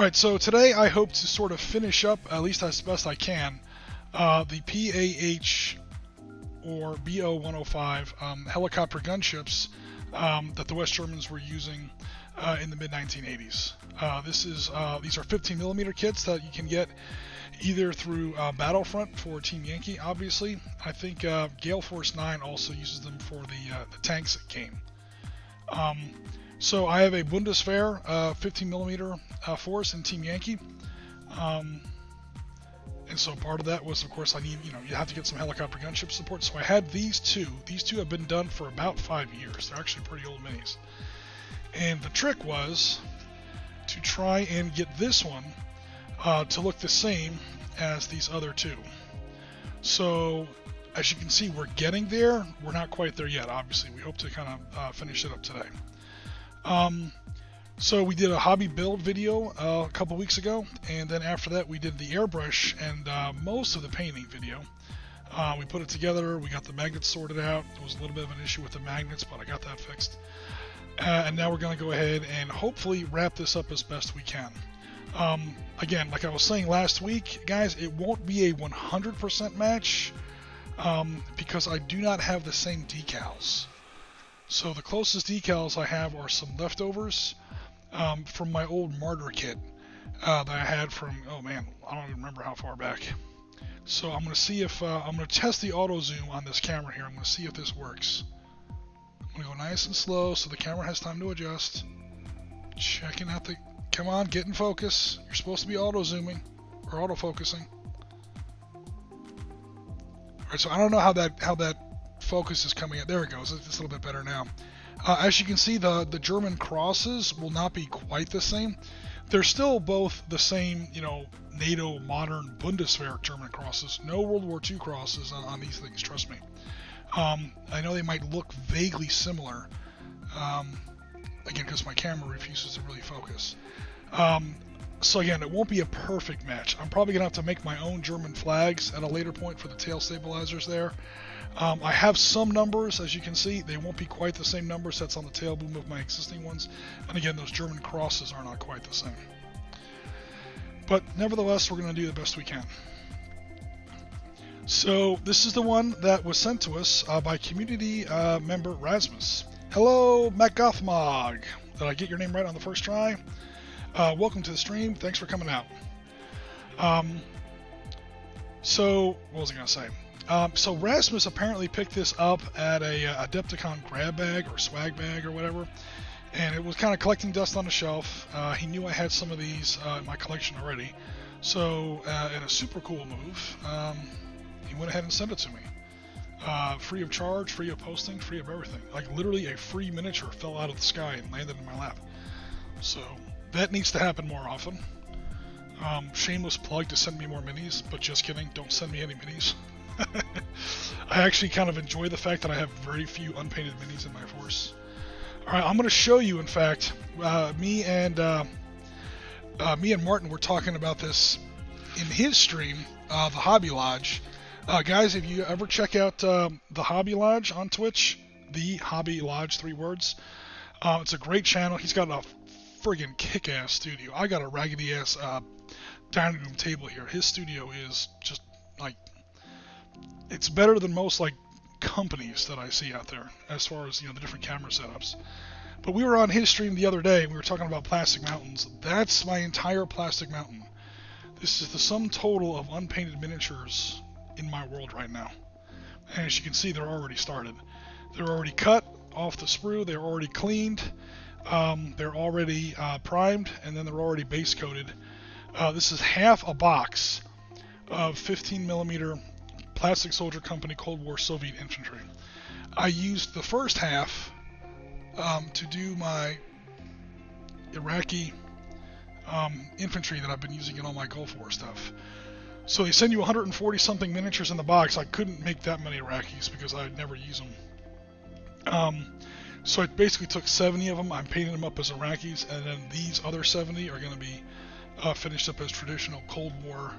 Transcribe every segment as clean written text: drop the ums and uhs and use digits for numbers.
Right, so today I hope to sort of finish up, at least as best I can, the PAH or BO-105 helicopter gunships that the West Germans were using in the mid-1980s. These are 15mm kits that you can get either through Battlefront for Team Yankee, obviously. I think Gale Force 9 also uses them for the tanks game. So I have a Bundeswehr 15mm force in Team Yankee, and so part of that was, of course, you have to get some helicopter gunship support. So I had these two. These two have been done for about 5 years. They're actually pretty old minis. And the trick was to try and get this one to look the same as these other two. So as you can see, we're getting there. We're not quite there yet, obviously. We hope to kind of finish it up today. So we did a hobby build video a couple weeks ago, and then after that we did the airbrush and most of the painting video. We put it together, we got the magnets sorted out. There was a little bit of an issue with the magnets, but I got that fixed. And now we're going to go ahead and hopefully wrap this up as best we can. Again, like I was saying last week, guys, it won't be a 100% match because I do not have the same decals. So the closest decals I have are some leftovers from my old Martyr kit that I had from, oh man, I don't even remember how far back. So I'm going to see if, I'm going to test the auto zoom on this camera here. I'm going to see if this works. I'm going to go nice and slow so the camera has time to adjust. Checking out the, come on, get in focus. You're supposed to be auto zooming or auto focusing. Alright, so I don't know how that focus is coming in. There it goes. It's a little bit better now. As you can see, the German crosses will not be quite the same. They're still both the same, NATO modern Bundeswehr German crosses. No World War II crosses on these things, trust me. I know they might look vaguely similar, again, because my camera refuses to really focus. So again, it won't be a perfect match. I'm probably going to have to make my own German flags at a later point for the tail stabilizers there. I have some numbers, as you can see. They won't be quite the same numbers that's on the tail boom of my existing ones. And again, those German crosses are not quite the same. But nevertheless, we're going to do the best we can. So this is the one that was sent to us by community member Rasmus. Hello, MacGothmog. Did I get your name right on the first try? Welcome to the stream. Thanks for coming out. So what was I going to say? So Rasmus apparently picked this up at a Adepticon grab bag or swag bag or whatever, and it was kind of collecting dust on the shelf. He knew I had some of these in my collection already, so in a super cool move, he went ahead and sent it to me. Free of charge, free of posting, free of everything. Like literally a free miniature fell out of the sky and landed in my lap. So that needs to happen more often. Shameless plug to send me more minis, but just kidding, don't send me any minis. I actually kind of enjoy the fact that I have very few unpainted minis in my force. Alright, I'm going to show you, in fact, me and Martin were talking about this in his stream, the Hobby Lodge. Guys, if you ever check out the Hobby Lodge on Twitch, the Hobby Lodge, 3 words, it's a great channel. He's got a friggin' kick-ass studio. I got a raggedy-ass dining room table here. His studio is just, like, it's better than most, like, companies that I see out there, as far as, the different camera setups. But we were on his stream the other day, and we were talking about plastic mountains. That's my entire plastic mountain. This is the sum total of unpainted miniatures in my world right now. And as you can see, they're already started. They're already cut off the sprue, they're already cleaned, they're already primed, and then they're already base coated. This is half a box of 15mm Plastic Soldier Company Cold War Soviet infantry. I used the first half to do my Iraqi infantry that I've been using in all my Gulf War stuff. So they send you 140 something miniatures in the box. I couldn't make that many Iraqis because I'd never use them. So I basically took 70 of them. I'm painting them up as Iraqis, and then these other 70 are going to be finished up as traditional Cold War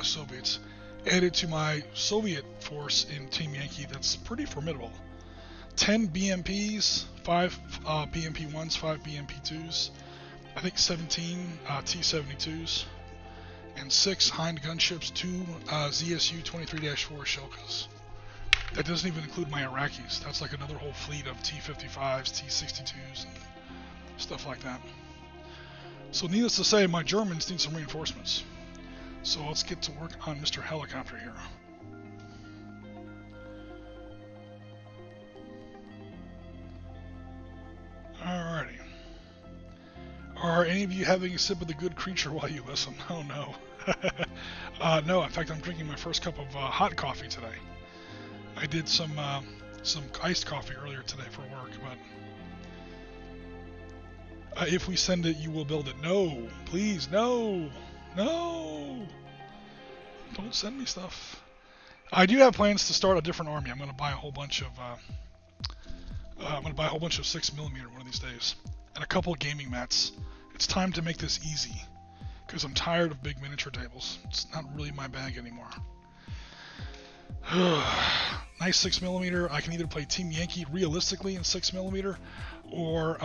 Soviets. Added to my Soviet force in Team Yankee that's pretty formidable. 10 BMPs, 5 BMP-1s, 5 BMP-2s, I think 17 T-72s, and 6 Hind gunships, 2 ZSU 23-4 Shilkas. That doesn't even include my Iraqis. That's like another whole fleet of T-55s, T-62s, and stuff like that. So needless to say, my Germans need some reinforcements. So let's get to work on Mr. Helicopter here. Alrighty. Are any of you having a sip of the good creature while you listen? Oh no. No, in fact I'm drinking my first cup of hot coffee today. I did some iced coffee earlier today for work, but if we send it, you will build it. No, please, no, no, don't send me stuff. I do have plans to start a different army. I'm going to buy a whole bunch of 6mm one of these days, and a couple of gaming mats. It's time to make this easy, because I'm tired of big miniature tables. It's not really my bag anymore. Nice 6mm. I can either play Team Yankee realistically in 6mm, or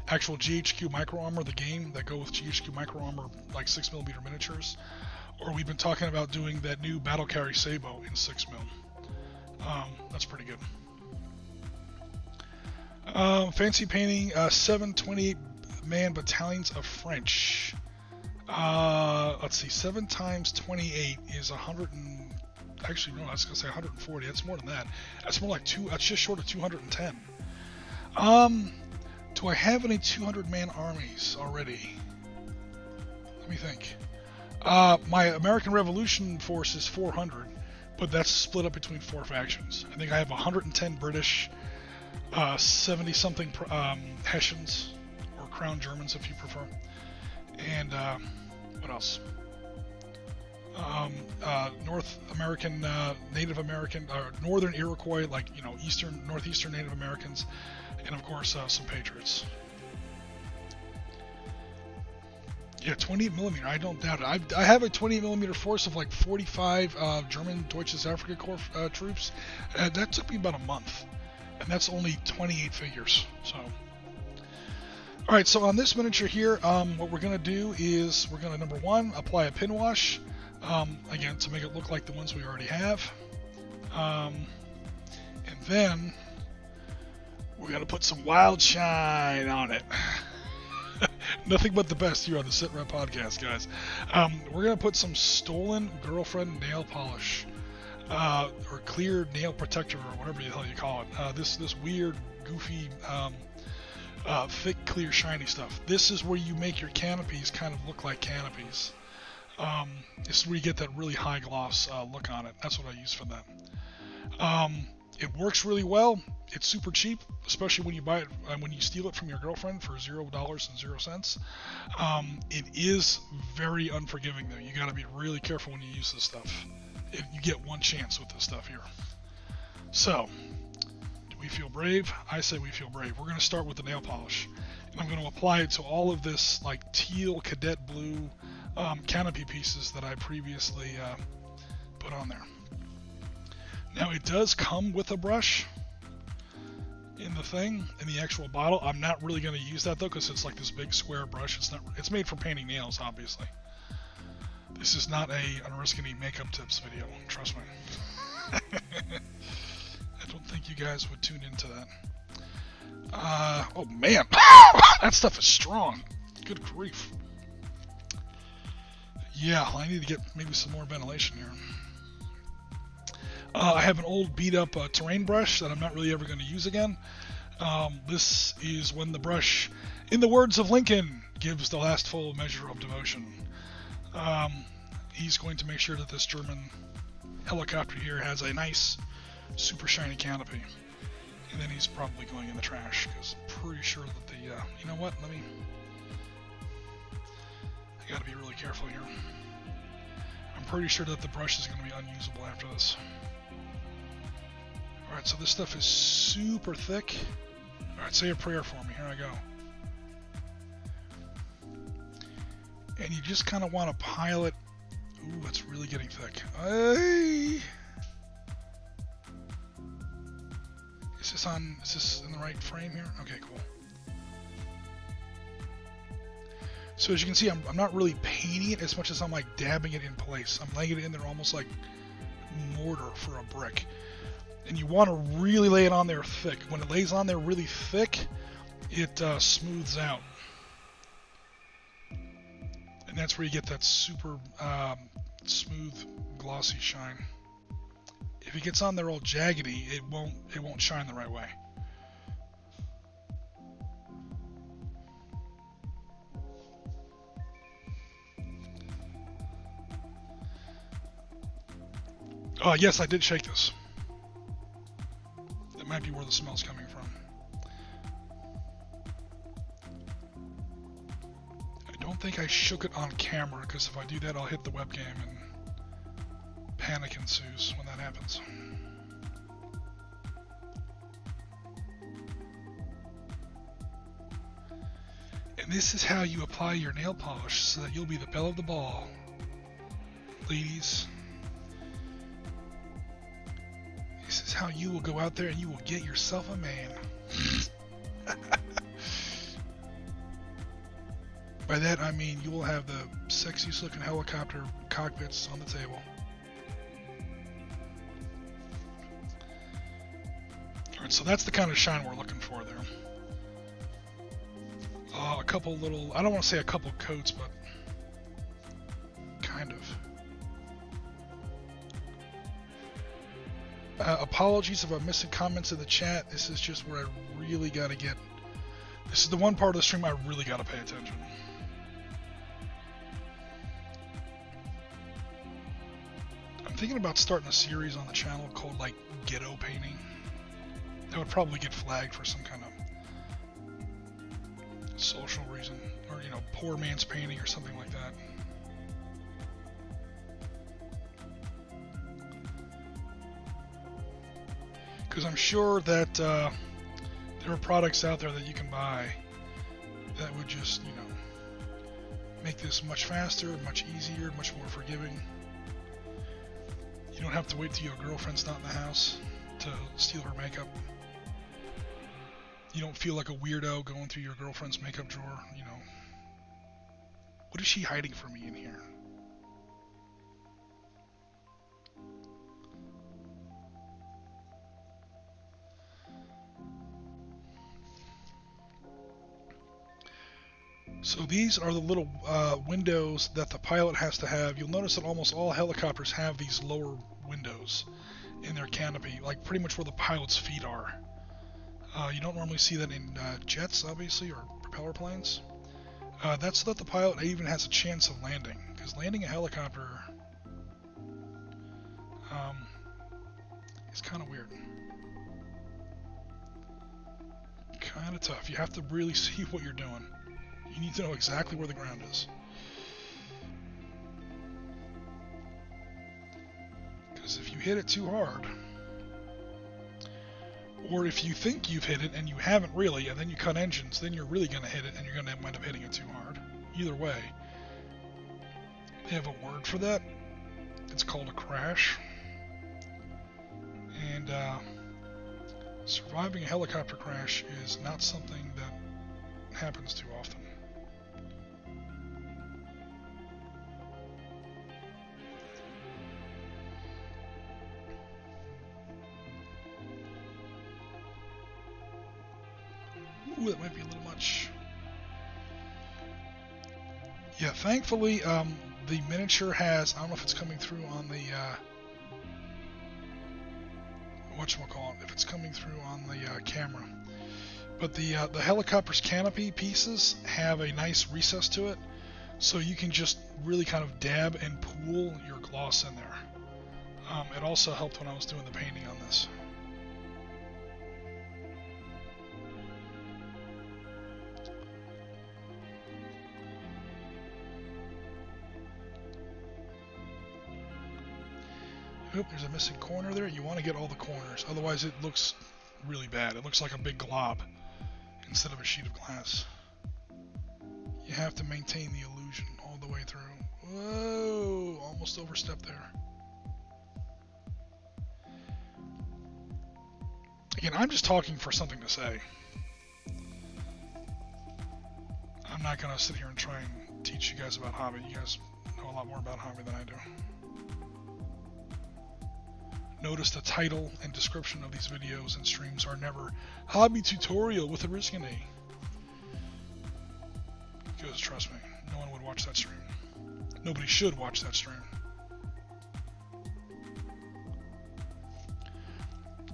actual GHQ Micro Armor, the game that go with GHQ Micro Armor, like 6mm miniatures. Or we've been talking about doing that new Battle Carry Sabo in 6mm. That's pretty good. Fancy painting 7 28-man battalions of French. Let's see, 7 times 28 is 100 and... Actually, no, I was going to say 140. That's more than that. That's more like that's just short of 210. Do I have any 200-man armies already? Let me think. My American Revolution force is 400, but that's split up between 4 factions. I think I have 110 British, 70-something Hessians, or Crown Germans if you prefer, and what else? North American, Native American, Northern Iroquois, like, you know, Northeastern Native Americans, and of course some Patriots. Yeah, 28mm, I don't doubt it. I have a 28mm force of like 45 German Deutsches Afrika Korps troops. That took me about a month, and that's only 28 figures. So, all right. So on this miniature here, what we're gonna do is we're gonna, number one, apply a pin wash. Again, to make it look like the ones we already have. And then we're going to put some wild shine on it. Nothing but the best here on the Sitrep podcast, guys. We're going to put some stolen girlfriend nail polish, or clear nail protector, or whatever the hell you call it. This weird, goofy, thick, clear, shiny stuff. This is where you make your canopies kind of look like canopies. This is where you get that really high gloss look on it. That's what I use for that. It works really well. It's super cheap, especially when you buy it, when you steal it from your girlfriend for $0.00. It is very unforgiving though. You got to be really careful when you use this stuff. You get one chance with this stuff here. So, do we feel brave? I say we feel brave. We're going to start with the nail polish, and I'm going to apply it to all of this like teal cadet blue canopy pieces that I previously put on there. Now it does come with a brush in the thing, in the actual bottle. I'm not really going to use that though, because it's like this big square brush. It's made for painting nails, obviously. This is not an Oriskany makeup tips video, trust me. I don't think you guys would tune into that. Oh man, that stuff is strong. Good grief. Yeah, I need to get maybe some more ventilation here. I have an old beat-up terrain brush that I'm not really ever going to use again. This is when the brush, in the words of Lincoln, gives the last full measure of devotion. He's going to make sure that this German helicopter here has a nice, super shiny canopy. And then he's probably going in the trash, because I'm pretty sure that the, you know what, I gotta be really careful here. I'm pretty sure that the brush is going to be unusable after this. Alright, so this stuff is super thick. Alright, say a prayer for me. Here I go. And you just kind of want to pile it. Ooh, it's really getting thick. Hey! Is this in the right frame here? Okay, cool. So as you can see, I'm not really painting it as much as I'm like dabbing it in place. I'm laying it in there almost like mortar for a brick. And you want to really lay it on there thick. When it lays on there really thick, it smooths out. And that's where you get that super smooth, glossy shine. If it gets on there all jaggedy, it won't shine the right way. Yes, I did shake this. That might be where the smell's coming from. I don't think I shook it on camera, because if I do that, I'll hit the webcam and panic ensues when that happens. And this is how you apply your nail polish so that you'll be the belle of the ball, ladies. This is how you will go out there and you will get yourself a man. By that I mean you will have the sexiest looking helicopter cockpits on the table. Alright, so that's the kind of shine we're looking for there. A couple little, I don't want to say a couple coats, but kind of. Apologies if I'm missing comments in the chat. This is just where I really got to get... This is the one part of the stream I really got to pay attention. I'm thinking about starting a series on the channel called, like, ghetto painting. That would probably get flagged for some kind of social reason. Or, you know, poor man's painting or something like that. Because I'm sure that there are products out there that you can buy that would just, you know, make this much faster, much easier, much more forgiving. You don't have to wait till your girlfriend's not in the house to steal her makeup. You don't feel like a weirdo going through your girlfriend's makeup drawer, you know. What is she hiding from me in here? So these are the little windows that the pilot has to have. You'll notice that almost all helicopters have these lower windows in their canopy, like pretty much where the pilot's feet are. You don't normally see that in jets, obviously, or propeller planes. That's so that the pilot even has a chance of landing, because landing a helicopter is kind of weird. Kind of tough. You have to really see what you're doing. You need to know exactly where the ground is. Because if you hit it too hard, or if you think you've hit it and you haven't really, and then you cut engines, then you're really going to hit it and you're going to wind up hitting it too hard. Either way, they have a word for that. It's called a crash. And surviving a helicopter crash is not something that happens too often. Ooh, that might be a little much. Yeah, thankfully, the miniature has, I don't know if it's coming through on the, whatchamacallit, if it's coming through on the camera. But the helicopter's canopy pieces have a nice recess to it, so you can just really kind of dab and pool your gloss in there. It also helped when I was doing the painting on this. Oop, there's a missing corner there. You want to get all the corners, otherwise it looks really bad. It looks like a big glob instead of a sheet of glass. You have to maintain the illusion all the way through. Whoa, almost overstepped there. Again, I'm just talking for something to say. I'm not going to sit here and try and teach you guys about hobby. You guys know a lot more about hobby than I do. Notice the title and description of these videos and streams are never hobby tutorial with Oriskany. Because trust me, no one would watch that stream. Nobody should watch that stream.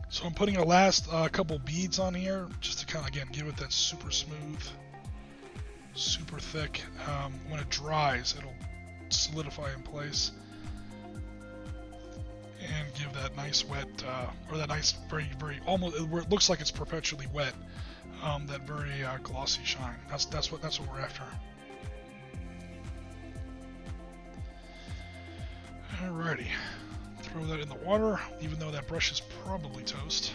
So I'm putting a last couple beads on here just to kind of, again, give it that super smooth, super thick. When it dries, it'll solidify in place and give that nice wet, or that nice very, very, almost where it looks like it's perpetually wet, that very glossy shine. That's what we're after. Alrighty. Throw that in the water, even though that brush is probably toast.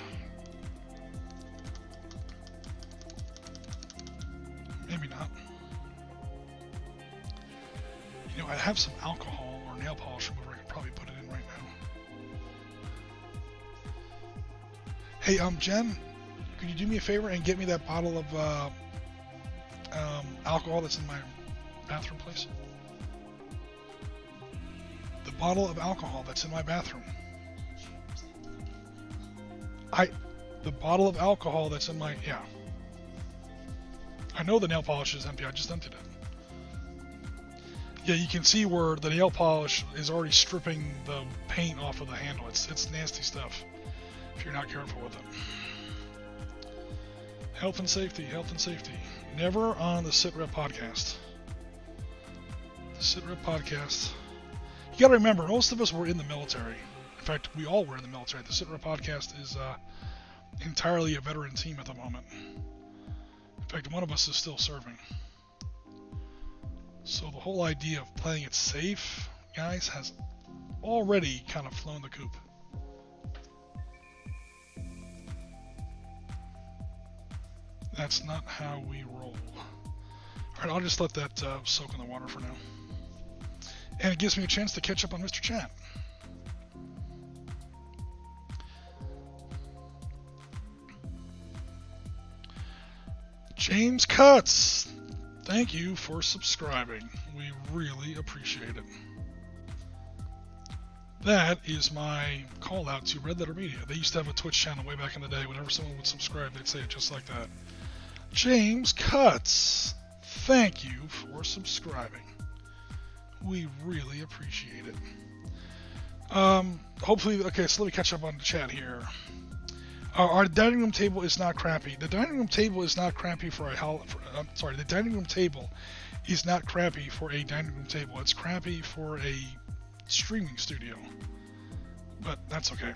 Maybe not. You know, I have some alcohol or nail polish remover. I could probably put it in right now. Hey, Jen, could you do me a favor and get me that bottle of alcohol that's in my bathroom, please? The bottle of alcohol that's in my bathroom. The bottle of alcohol that's in my, yeah. I know the nail polish is empty, I just emptied it. Yeah, you can see where the nail polish is already stripping the paint off of the handle. It's nasty stuff if you're not careful with it. Health and safety, health and safety. Never on the Sitrep podcast. The Sitrep podcast. You gotta remember, most of us were in the military. In fact, we all were in the military. The Sitrep podcast is entirely a veteran team at the moment. In fact, one of us is still serving. So the whole idea of playing it safe, guys, has already kind of flown the coop. That's not how we roll. Alright, I'll just let that soak in the water for now. And it gives me a chance to catch up on Mr. Chat. James Cuts, thank you for subscribing. We really appreciate it. That is my call out to Red Letter Media. They used to have a Twitch channel way back in the day. Whenever someone would subscribe, they'd say it just like that. James Cuts, thank you for subscribing. We really appreciate it. Hopefully, okay, so let me catch up on the chat here. Our dining room table is not crappy. The dining room table is not crappy for a the dining room table is not crappy for a dining room table. It's crappy for a streaming studio. But that's okay.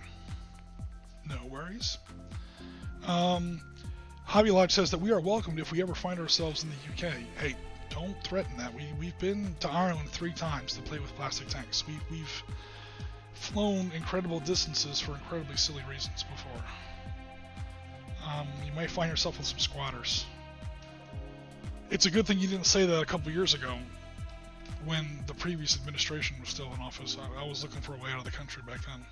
No worries. Hobby Lodge says that we are welcomed if we ever find ourselves in the UK. Hey, don't threaten that. We've been to Ireland 3 times to play with plastic tanks. We've flown incredible distances for incredibly silly reasons before. You might find yourself with some squatters. It's a good thing you didn't say that a couple years ago when the previous administration was still in office. I was looking for a way out of the country back then.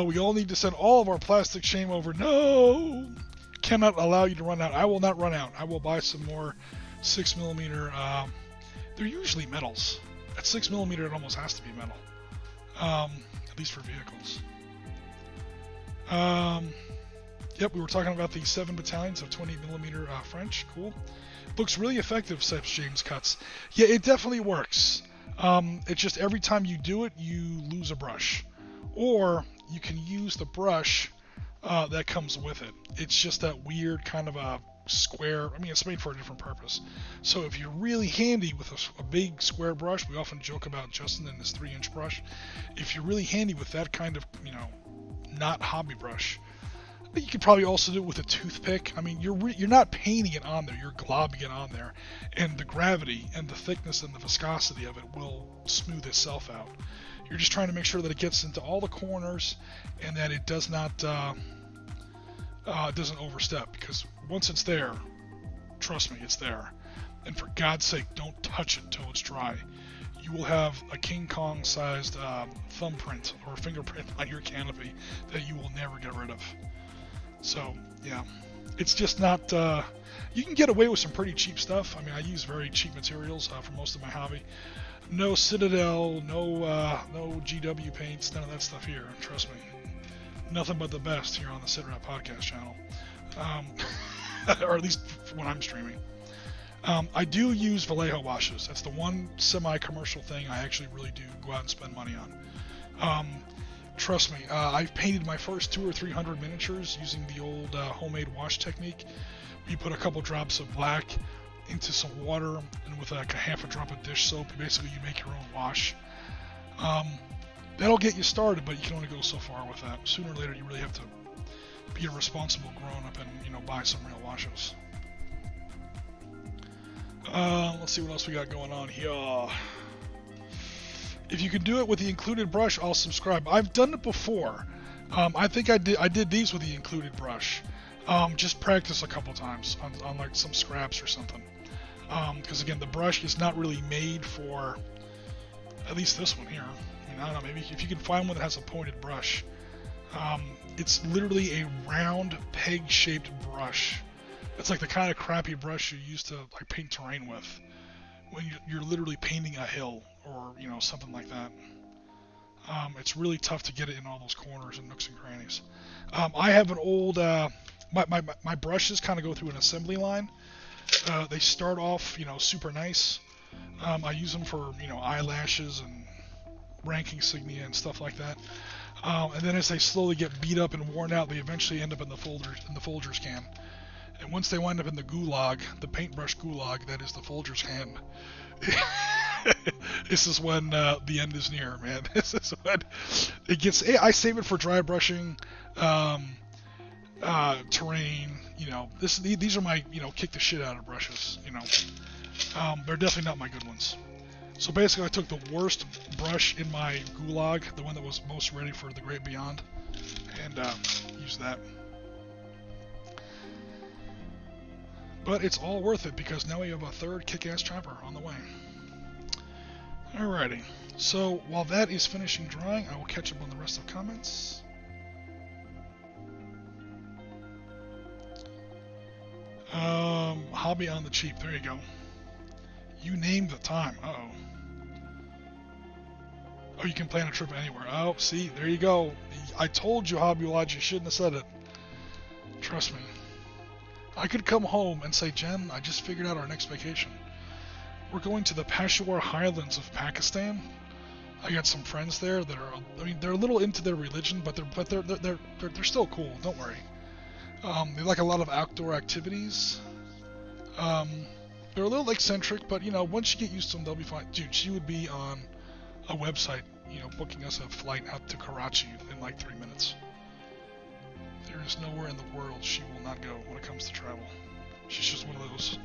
We all need to send all of our plastic shame over. No! Cannot allow you to run out. I will not run out. I will buy some more 6mm. They're usually metals. At 6mm, it almost has to be metal. At least for vehicles. Yep, we were talking about the 7 battalions of 20mm French. Cool. Looks really effective, says James Cuts. Yeah, it definitely works. It's just every time you do it, you lose a brush. Or you can use the brush that comes with it. It's just that weird kind of a square. I mean, it's made for a different purpose. So if you're really handy with a big square brush, we often joke about Justin and his 3-inch brush. If you're really handy with that kind of, not hobby brush, you could probably also do it with a toothpick. I mean, you're not painting it on there, you're globbing it on there, and the gravity and the thickness and the viscosity of it will smooth itself out. You're just trying to make sure that it gets into all the corners and that it does not doesn't overstep, because once it's there, trust me, it's there. And for God's sake, don't touch it until it's dry. You will have a King Kong sized thumbprint or fingerprint on your canopy that you will never get rid of. So, yeah. It's just not. You can get away with some pretty cheap stuff. I mean, I use very cheap materials for most of my hobby. No Citadel, no GW paints, none of that stuff here. Trust me, nothing but the best here on the Sitrep podcast channel, or at least when I'm streaming. I do use Vallejo washes. That's the one semi-commercial thing I actually really do go out and spend money on. Trust me, I've painted my first 200 or 300 miniatures using the old homemade wash technique. You put a couple drops of black into some water, and with like a half a drop of dish soap, basically you make your own wash. That'll get you started, but you can only go so far with that. Sooner or later, you really have to be a responsible grown-up and buy some real washes. Let's see what else we got going on here. If you can do it with the included brush, I'll subscribe. I've done it before. I think I did these with the included brush. Just practice a couple times on like some scraps or something. Because again, the brush is not really made for, at least this one here. I mean, I don't know, maybe if you can find one that has a pointed brush. It's literally a round peg-shaped brush. It's like the kind of crappy brush you use to like paint terrain with when you're literally painting a hill or something like that. It's really tough to get it in all those corners and nooks and crannies. I have an old my brushes kind of go through an assembly line. They start off super nice. I use them for eyelashes and rank insignia and stuff like that. And then as they slowly get beat up and worn out, they eventually end up in the Folgers can. And once they wind up in the gulag, the paintbrush gulag, that is the Folgers can, this is when the end is near, man. This is when it gets. I save it for dry brushing, terrain. These are my kick the shit out of brushes. They're definitely not my good ones. So basically, I took the worst brush in my gulag, the one that was most ready for the great beyond, and used that. But it's all worth it because now we have a third kick-ass chopper on the way. Alrighty, so while that is finishing drying, I will catch up on the rest of the comments. Hobby on the cheap, there you go. You named the time, uh-oh. Oh, you can plan a trip anywhere. Oh, see, there you go. I told you, Hobby Lodge, you shouldn't have said it. Trust me. I could come home and say, Jen, I just figured out our next vacation. We're going to the Peshawar Highlands of Pakistan. I got some friends there that are, they're a little into their religion, but they're still cool. Don't worry. They like a lot of outdoor activities. They're a little eccentric, but once you get used to them, they'll be fine. Dude, she would be on a website, booking us a flight out to Karachi in like 3 minutes. There is nowhere in the world she will not go when it comes to travel. She's just one of those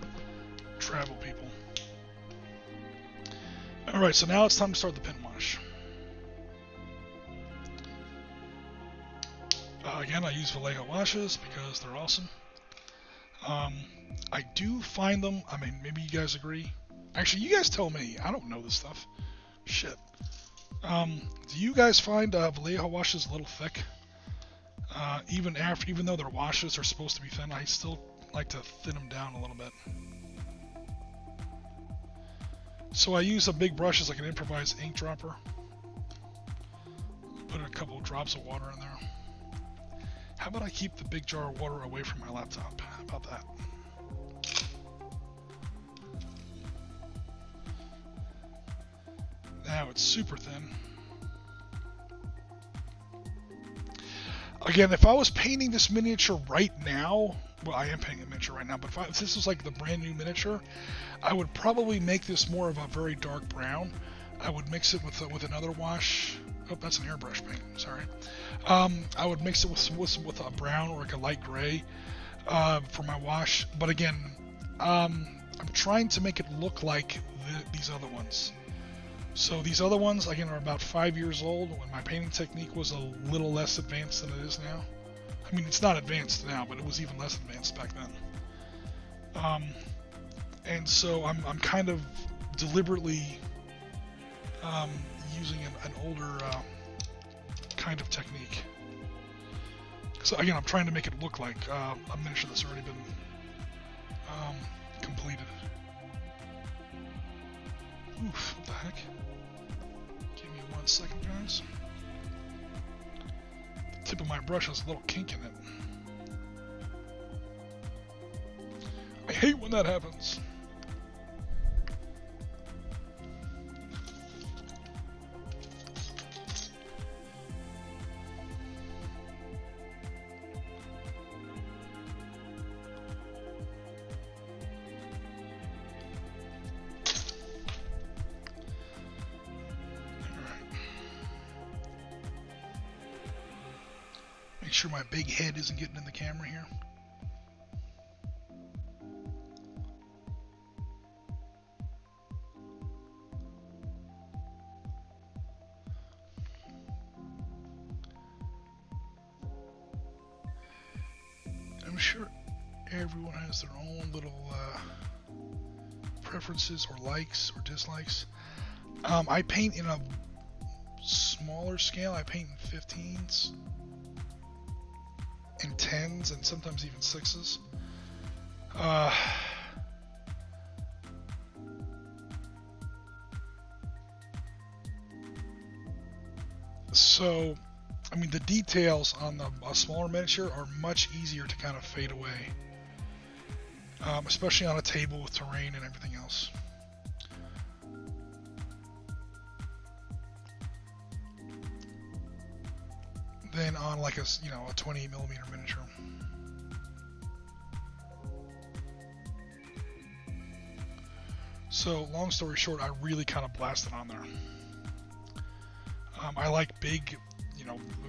travel people. Alright, so now it's time to start the pin wash. Again, I use Vallejo washes because they're awesome. I do find them, maybe you guys agree. Actually, you guys tell me. I don't know this stuff. Shit. Do you guys find Vallejo washes a little thick? Even though their washes are supposed to be thin, I still like to thin them down a little bit. So I use a big brush as like an improvised ink dropper. Put a couple of drops of water in there. How about I keep the big jar of water away from my laptop? How about that? Now it's super thin. Again, if I was painting this miniature right now, well, I am painting a miniature right now, but if this was like the brand new miniature, I would probably make this more of a very dark brown. I would mix it with another wash. Oh, that's an airbrush paint. Sorry. I would mix it with a brown or like a light gray for my wash. But again, I'm trying to make it look like these other ones. So these other ones, again, are about 5 years old when my painting technique was a little less advanced than it is now. I mean, it's not advanced now, but it was even less advanced back then. And so I'm kind of deliberately using an older kind of technique. So again, I'm trying to make it look like a miniature that's already been completed. Oof, what the heck? Give me 1 second, guys. The tip of my brush has a little kink in it. I hate when that happens. Make sure my big head isn't getting in the camera here. I'm sure everyone has their own little preferences or likes or dislikes. I paint in a smaller scale. I paint in 15s and 10s and sometimes even 6s. So, I mean, the details on a smaller miniature are much easier to kind of fade away, especially on a table with terrain and everything else. Than on like a 28mm miniature. So, long story short, I really kind of blasted on there. I like big,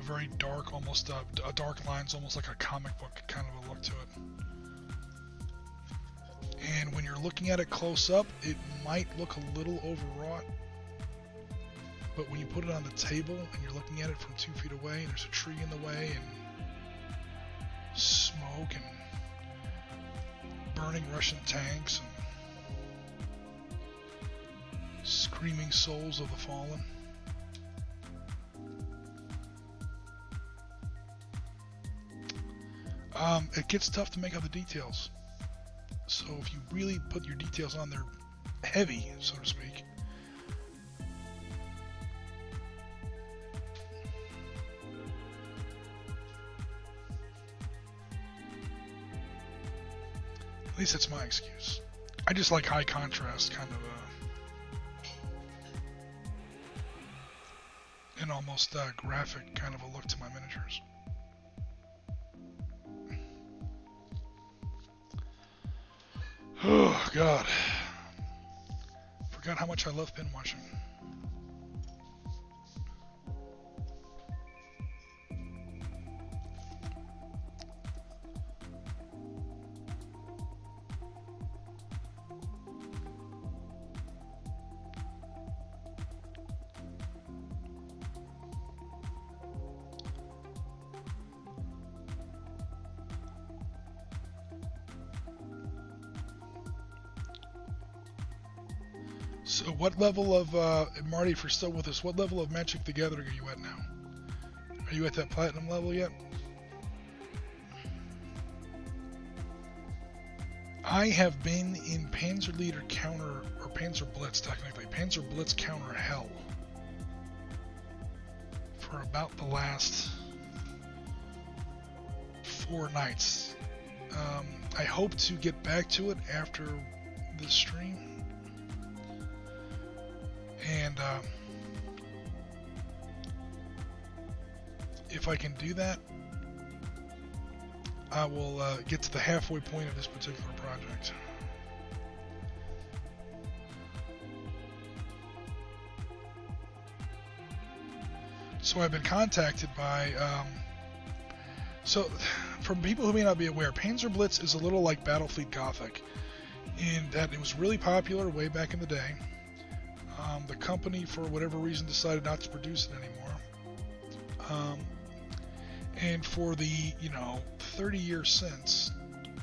very dark, almost dark lines, almost like a comic book kind of a look to it. And when you're looking at it close up, it might look a little overwrought. But when you put it on the table and you're looking at it from 2 feet away, and there's a tree in the way, and smoke, and burning Russian tanks, and screaming souls of the fallen. It gets tough to make out the details. So if you really put your details on there heavy, so to speak, at least that's my excuse. I just like high contrast, kind of an almost graphic kind of a look to my miniatures. Oh God, forgot how much I love pin washing. So what level of, Marty, if you're still with us, what level of Magic the Gathering are you at now? Are you at that platinum level yet? I have been in Panzer Leader Counter, or Panzer Blitz technically, Panzer Blitz Counter Hell for about the last 4 nights. I hope to get back to it after this stream. And if I can do that, I will get to the halfway point of this particular project. So I've been contacted by, so for people who may not be aware, Panzer Blitz is a little like Battlefleet Gothic in that it was really popular way back in the day. The company, for whatever reason, decided not to produce it anymore. And for the, 30 years since,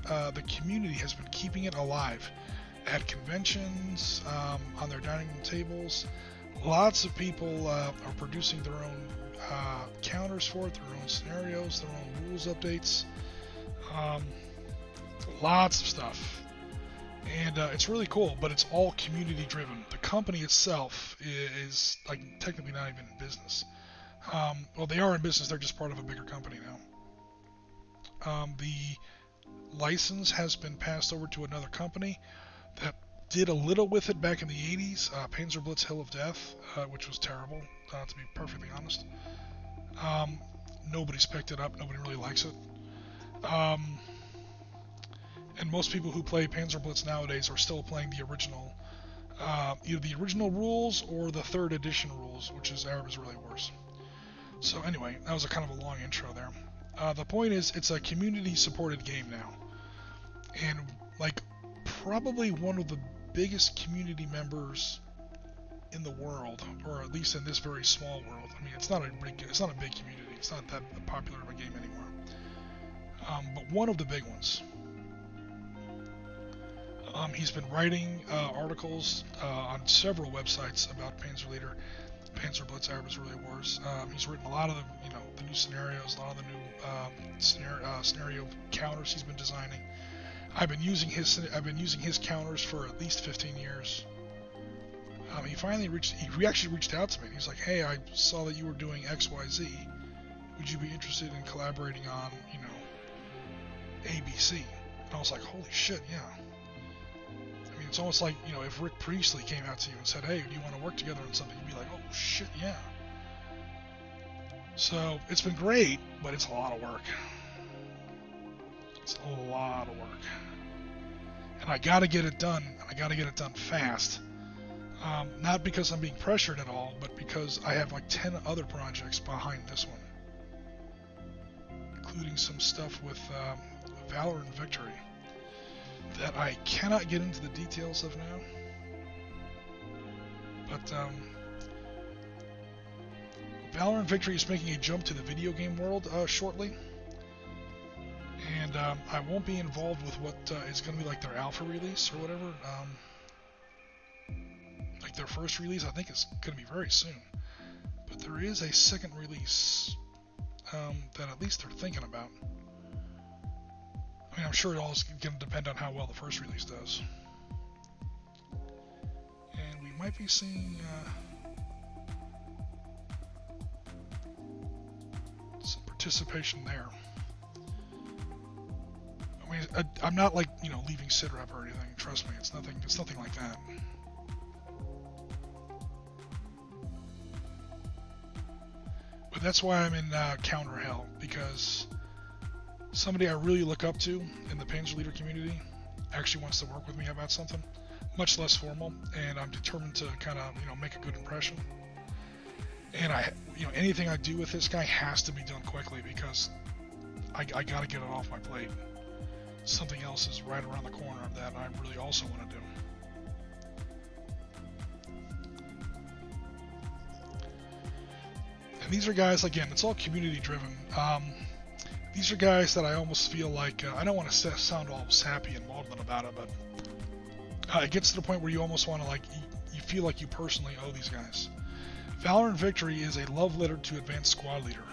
the community has been keeping it alive at conventions, on their dining room tables. Lots of people are producing their own counters for it, their own scenarios, their own rules updates, lots of stuff. And it's really cool, but it's all community driven. The company itself is like technically not even in business. Well, they are in business, they're just part of a bigger company now. The license has been passed over to another company that did a little with it back in the 80s, Panzerblitz Hill of Death, which was terrible, to be perfectly honest. Nobody's picked it up, nobody really likes it. And most people who play Panzerblitz nowadays are still playing the original, either the original rules or the 3rd edition rules, which is Arab is really worse. So anyway, that was a kind of a long intro there. The point is, it's a community-supported game now, and like probably one of the biggest community members in the world, or at least in this very small world. I mean, it's not a big community. It's not that popular of a game anymore. But one of the big ones. He's been writing articles on several websites about Panzerleader, Panzerblitz, Arab Israeli Wars. He's written a lot of the new scenarios, a lot of the new scenario counters he's been designing. I've been using his counters for at least 15 years. He actually reached out to me. He's like, "Hey, I saw that you were doing XYZ. Would you be interested in collaborating on, ABC?" And I was like, "Holy shit, yeah." I mean, it's almost like, if Rick Priestley came out to you and said, "Hey, do you want to work together on something?" You'd be like, "Oh shit, yeah." So it's been great, but it's a lot of work. It's a lot of work. And I gotta get it done, and I gotta get it done fast. Not because I'm being pressured at all, but because I have like 10 other projects behind this one, including some stuff with Valor and Victory that I cannot get into the details of now. But Valor and Victory is making a jump to the video game world shortly, and I won't be involved with what is going to be like their alpha release or whatever. Like their first release, I think it's going to be very soon. But there is a second release that at least they're thinking about. I mean, I'm sure it all is going to depend on how well the first release does. And we might be seeing some participation there. I mean, I'm not like, leaving Sitrep or anything. Trust me, it's nothing like that. But that's why I'm in counter hell, because somebody I really look up to in the Panzerleader community actually wants to work with me about something much less formal, and I'm determined to kind of make a good impression. And anything I do with this guy has to be done quickly, because I gotta get it off my plate. Something else is right around the corner that I really also want to do. And these are guys, again, it's all community driven. These are guys that I almost feel like, I don't want to sound all sappy and maudlin about it, but it gets to the point where you almost want to, you feel like you personally owe these guys. Valor and Victory is a love letter to Advanced Squad Leader,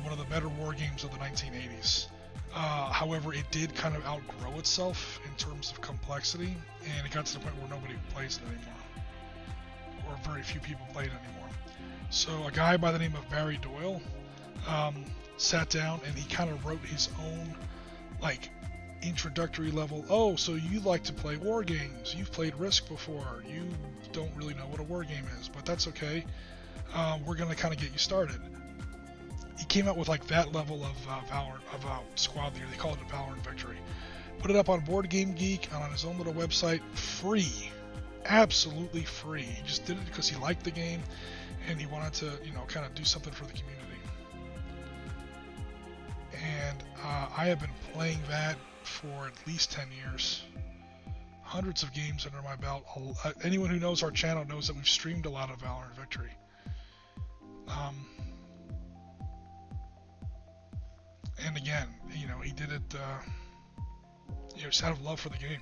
one of the better war games of the 1980s. However, it did kind of outgrow itself in terms of complexity, and it got to the point where nobody plays it anymore, or very few people play it anymore. So a guy by the name of Barry Doyle sat down and he kind of wrote his own introductory level. Oh, so you like to play war games, you've played Risk before, you don't really know what a war game is, but that's okay. We're going to kind of get you started. He came out with that level of Valor, of Squad Leader. They call it Valor and Victory. Put it up on Board Game Geek and on his own little website, free, absolutely free. He just did it because he liked the game and he wanted to, kind of do something for the community. And I have been playing that for at least 10 years. Hundreds of games under my belt. Anyone who knows our channel knows that we've streamed a lot of Valor and Victory. And again, he did it, just out of love for the game.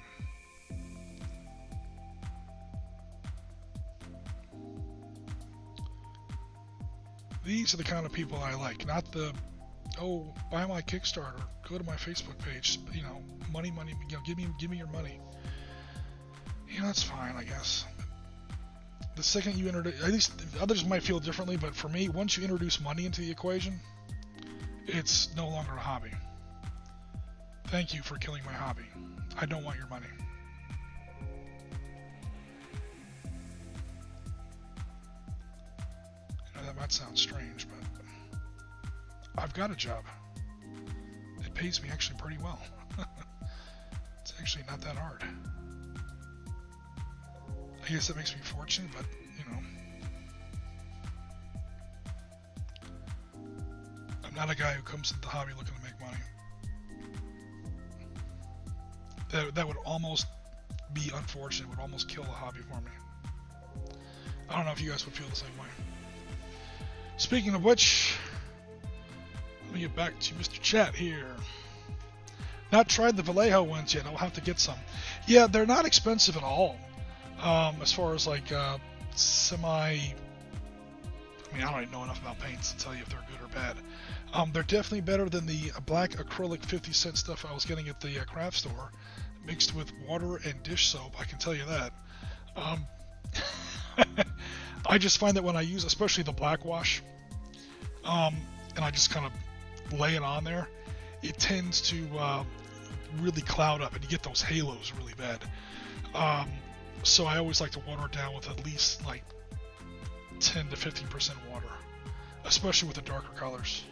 These are the kind of people I like, not the, oh, buy my Kickstarter, go to my Facebook page, you know, money, you know, give me your money. You know, that's fine, I guess. The second you introduce, at least others might feel differently, but for me, once you introduce money into the equation, it's no longer a hobby. Thank you for killing my hobby. I don't want your money. I know that might sound strange, but I've got a job. It pays me actually pretty well. It's actually not that hard. I guess that makes me fortunate, but, you know, I'm not a guy who comes into the hobby looking to make money. That would almost be unfortunate. It would almost kill the hobby for me. I don't know if you guys would feel the same way. Speaking of which, let me get back to Mr. Chat here. Not tried the Vallejo ones yet. I'll have to get some. Yeah, they're not expensive at all. As far as like I mean, I don't even know enough about paints to tell you if they're good or bad. They're definitely better than the black acrylic 50-cent stuff I was getting at the craft store, mixed with water and dish soap. I can tell you that. I just find that when I use, especially the black wash, and I just kind of lay it on there, it tends to really cloud up, and you get those halos really bad. So I always like to water it down with at least like 10 to 15% water, especially with the darker colors.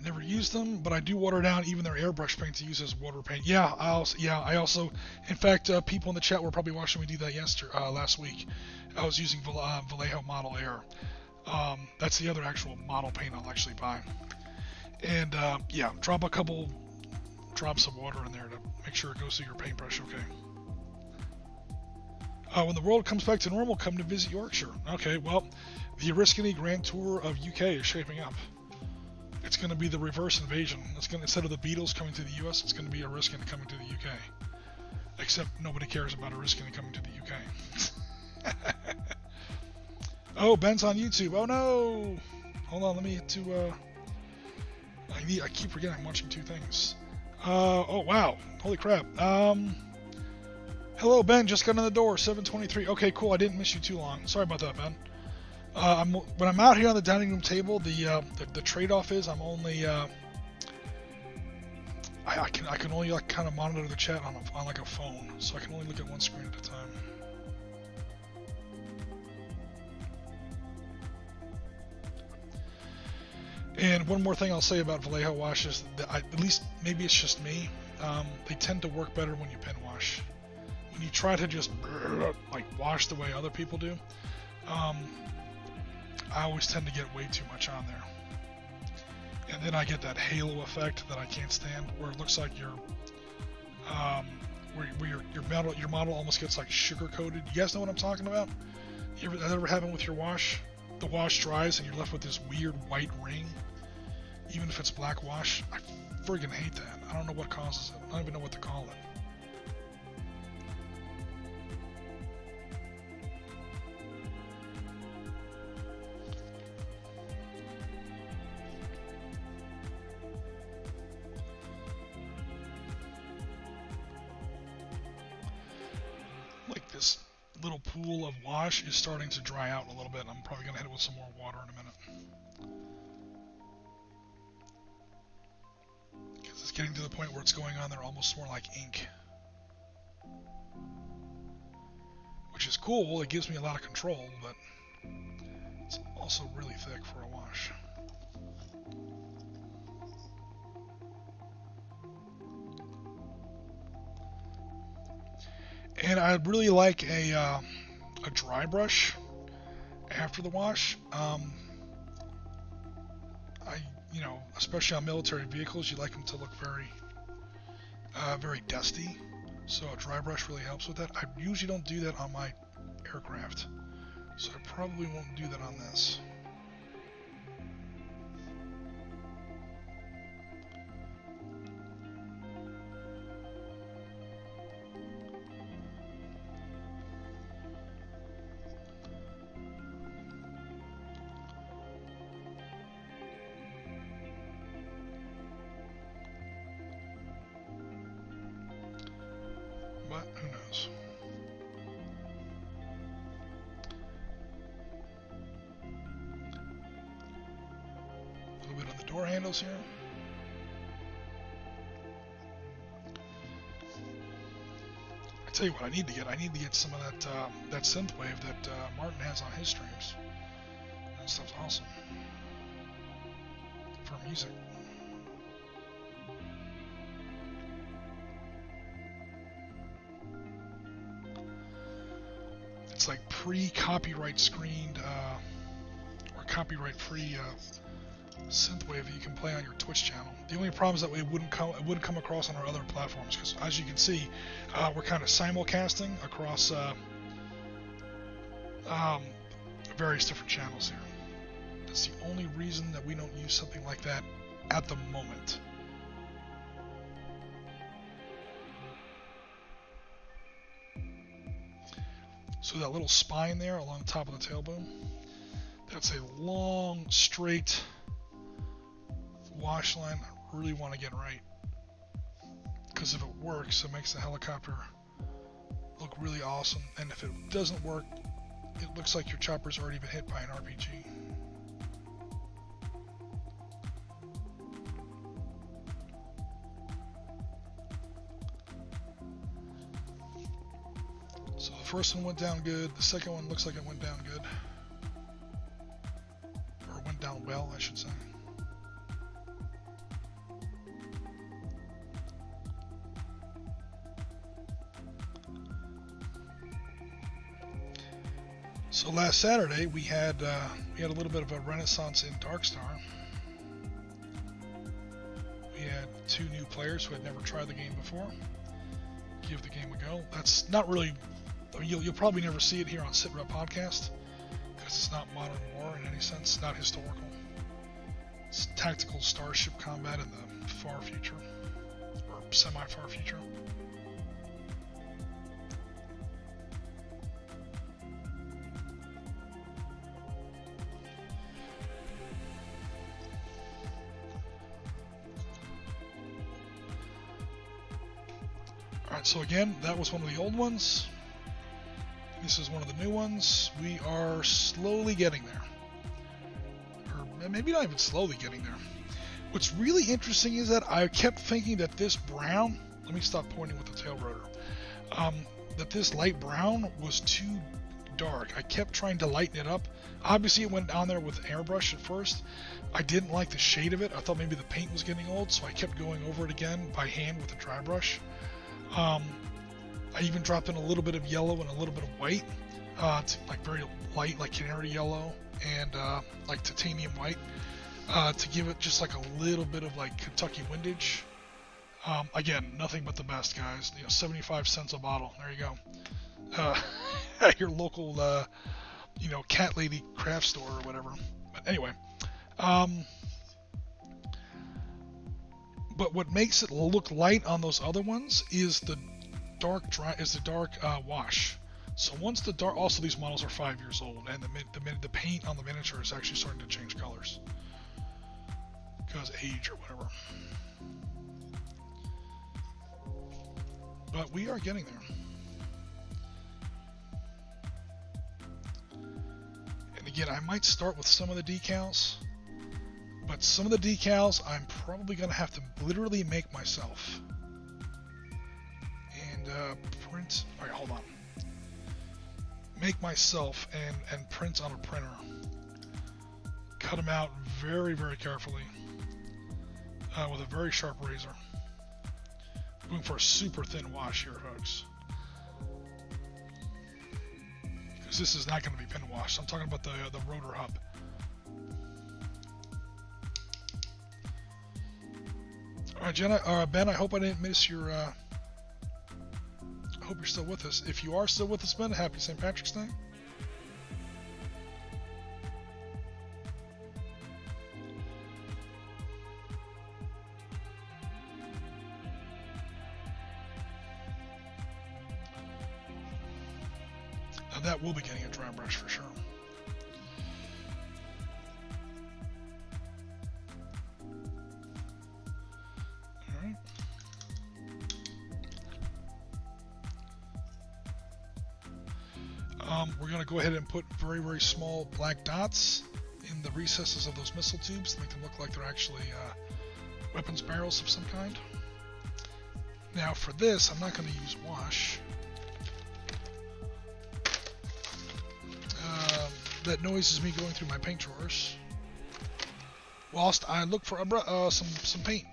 Never used them, but I do water down even their airbrush paint to use as water paint. Yeah, I also, in fact, people in the chat were probably watching me do that last week. I was using Vallejo Model Air. That's the other actual model paint I'll actually buy. And yeah, drop a couple drops of water in there to make sure it goes through your paintbrush okay. When the world comes back to normal, come to visit Yorkshire. Okay, well, the Oriskany Grand Tour of UK is shaping up. It's going to be the reverse invasion. Instead of the Beatles coming to the US, it's going to be Oriskany coming to the UK. Except nobody cares about Oriskany coming to the UK. Oh, Ben's on YouTube. Oh no! Hold on, let me get to I keep forgetting I'm watching two things. Oh wow, holy crap. Hello Ben, just got in the door, 7:23. Okay, cool, I didn't miss you too long. Sorry about that, Ben. When I'm out here on the dining room table, the trade-off is I'm only I can only like kind of monitor the chat on like a phone, so I can only look at one screen at a time. And one more thing I'll say about Vallejo washes, at least maybe it's just me, they tend to work better when you pen wash. When you try to just like wash the way other people do, I always tend to get way too much on there. And then I get that halo effect that I can't stand, where it looks like your model almost gets like sugar coated. You guys know what I'm talking about? That ever happened with your wash? The wash dries and you're left with this weird white ring, even if it's black wash. I friggin' hate that. I don't know what causes it. I don't even know what to call it. Little pool of wash is starting to dry out a little bit. I'm probably going to hit it with some more water in a minute. Because it's getting to the point where it's going on there almost more like ink. Which is cool, it gives me a lot of control, but it's also really thick for a wash. And I really like a dry brush after the wash. Especially on military vehicles, you like them to look very dusty. So a dry brush really helps with that. I usually don't do that on my aircraft, so I probably won't do that on this. but who knows? A little bit on the door handles here. I tell you what I need to get. I need to get some of that synthwave that Martin has on his streams. That stuff's awesome for music. It's like pre-copyright screened or copyright-free synthwave that you can play on your Twitch channel. The only problem is that it wouldn't come across on our other platforms, because as you can see, we're kind of simulcasting across various different channels here. That's the only reason that we don't use something like that at the moment. So that little spine there along the top of the tail boom, that's a long, straight wash line I really want to get right. Because if it works, it makes the helicopter look really awesome. And if it doesn't work, it looks like your chopper's already been hit by an RPG. So the first one went down good. The second one looks like it went down good. Or went down well, I should say. So last Saturday we had a little bit of a renaissance in Darkstar. We had 2 new players who had never tried the game before give the game a go. That's not really, I mean, you'll probably never see it here on Sitrep podcast, because it's not modern war in any sense. It's not historical. It's tactical starship combat in the far future, or semi-far future. Alright, so again, that was one of the old ones. This is one of the new ones. We are slowly getting there. Or maybe not even slowly getting there. What's really interesting is that I kept thinking that this brown, let me stop pointing with the tail rotor, that this light brown was too dark. I kept trying to lighten it up. Obviously it went on there with airbrush at first. I didn't like the shade of it. I thought maybe the paint was getting old, so I kept going over it again by hand with a dry brush. I even dropped in a little bit of yellow and a little bit of white, to like very light, like canary yellow and like titanium white, to give it just like a little bit of like Kentucky windage. Again, nothing but the best, guys. 75 cents a bottle. There you go. At your local, cat lady craft store or whatever. But anyway, but what makes it look light on those other ones is the dark wash. So once the dark, also these models are 5 years old, and the paint on the miniature is actually starting to change colors because age or whatever. But we are getting there. And again, I might start with some of the decals. But some of the decals I'm probably going to have to literally make myself. And print. Alright, hold on. Make myself and print on a printer. Cut them out very, very carefully. With a very sharp razor. Going for a super thin wash here, folks. Because this is not going to be pin washed. I'm talking about the rotor hub. Alright, Jenna, Ben, I hope I didn't miss your, I hope you're still with us. If you are still with us, Ben, happy St. Patrick's Day. Now that will be getting a dry brush for sure. We're going to go ahead and put very, very small black dots in the recesses of those missile tubes to make them look like they're actually weapons barrels of some kind. Now for this, I'm not going to use wash. That noise is me going through my paint drawers whilst I look for some paint.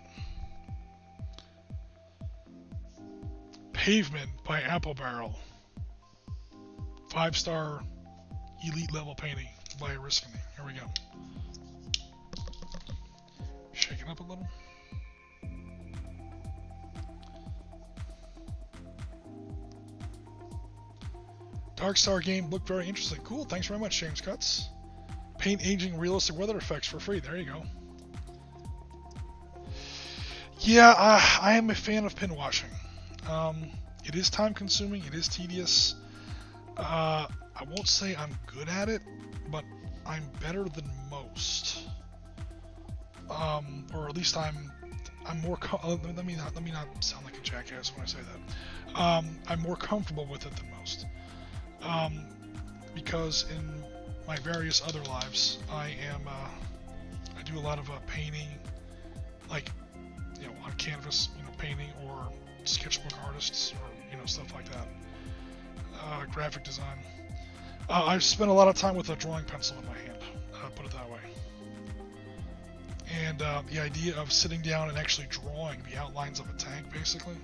Pavement by Apple Barrel. 5-star elite level painting by Oriskany. Here we go. Shake it up a little. Dark Star game looked very interesting. Cool, thanks very much, James Cuts. Paint aging realistic weather effects for free. There you go. Yeah, I am a fan of pin washing. It is time consuming, it is tedious. I won't say I'm good at it, but I'm better than most. Or at least I'm more. Let me not sound like a jackass when I say that. I'm more comfortable with it than most. Because in my various other lives, I do a lot of painting, like on canvas, painting, or sketchbook artists, or stuff like that. Graphic design. I've spent a lot of time with a drawing pencil in my hand, put it that way. And the idea of sitting down and actually drawing the outlines of a tank, basically,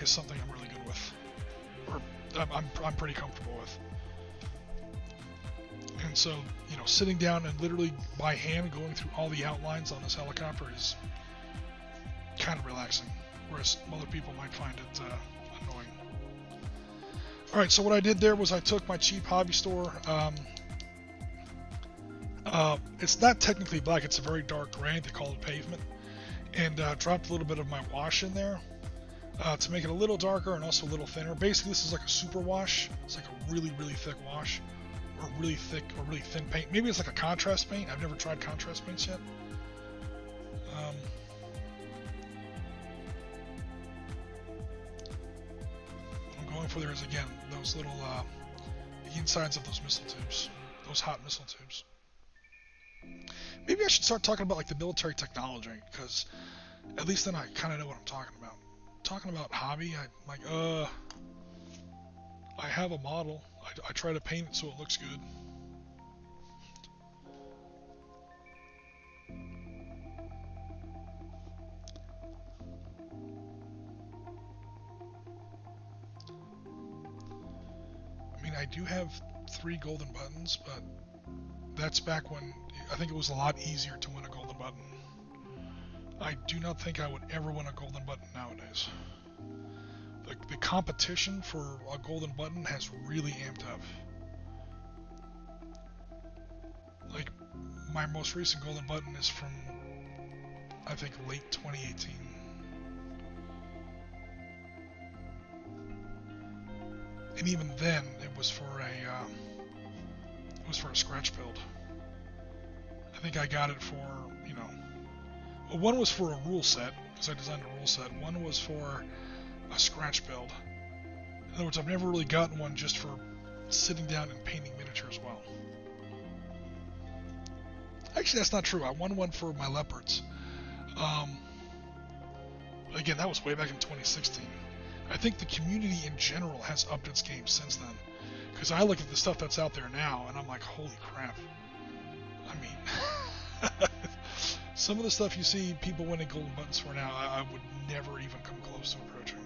is something I'm really good with, or I'm pretty comfortable with. And so, sitting down and literally by hand going through all the outlines on this helicopter is kind of relaxing, whereas other people might find it annoying. Alright, so what I did there was I took my cheap hobby store, it's not technically black, it's a very dark gray, they call it pavement, and dropped a little bit of my wash in there to make it a little darker and also a little thinner. Basically this is like a super wash, it's like a really, really thick wash, or really thick or really thin paint. Maybe it's like a contrast paint, I've never tried contrast paints yet. For there is again those little the insides of those missile tubes, those hot missile tubes. Maybe I should start talking about like the military technology, because at least then I kind of know what I'm talking about. Talking about hobby, I have a model. I try to paint it so it looks good. I do have 3 golden buttons, but that's back when I think it was a lot easier to win a golden button. I do not think I would ever win a golden button nowadays. The competition for a golden button has really amped up. Like, my most recent golden button is from, I think, late 2018. And even then, it was for a scratch build. I think I got it for, well, one was for a rule set, because I designed a rule set. One was for a scratch build. In other words, I've never really gotten one just for sitting down and painting miniatures well. Actually, that's not true. I won one for my leopards. Again, that was way back in 2016. I think the community in general has upped its game since then. Because I look at the stuff that's out there now, and I'm like, holy crap. I mean, some of the stuff you see people winning golden buttons for now, I would never even come close to approaching.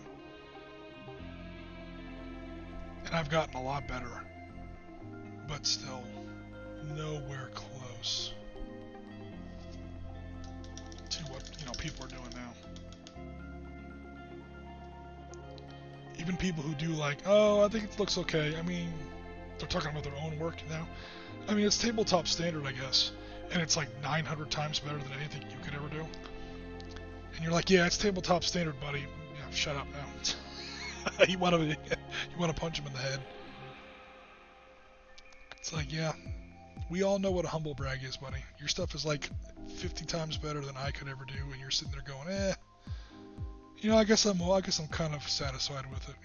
And I've gotten a lot better. But still, nowhere close to what, people are doing now. Even people who do like, oh, I think it looks okay. I mean, they're talking about their own work now. I mean, it's tabletop standard, I guess. And it's like 900 times better than anything you could ever do. And you're like, yeah, it's tabletop standard, buddy. Yeah, shut up now. you want to punch him in the head. It's like, yeah, we all know what a humble brag is, buddy. Your stuff is like 50 times better than I could ever do, and you're sitting there going, I guess I'm kind of satisfied with it,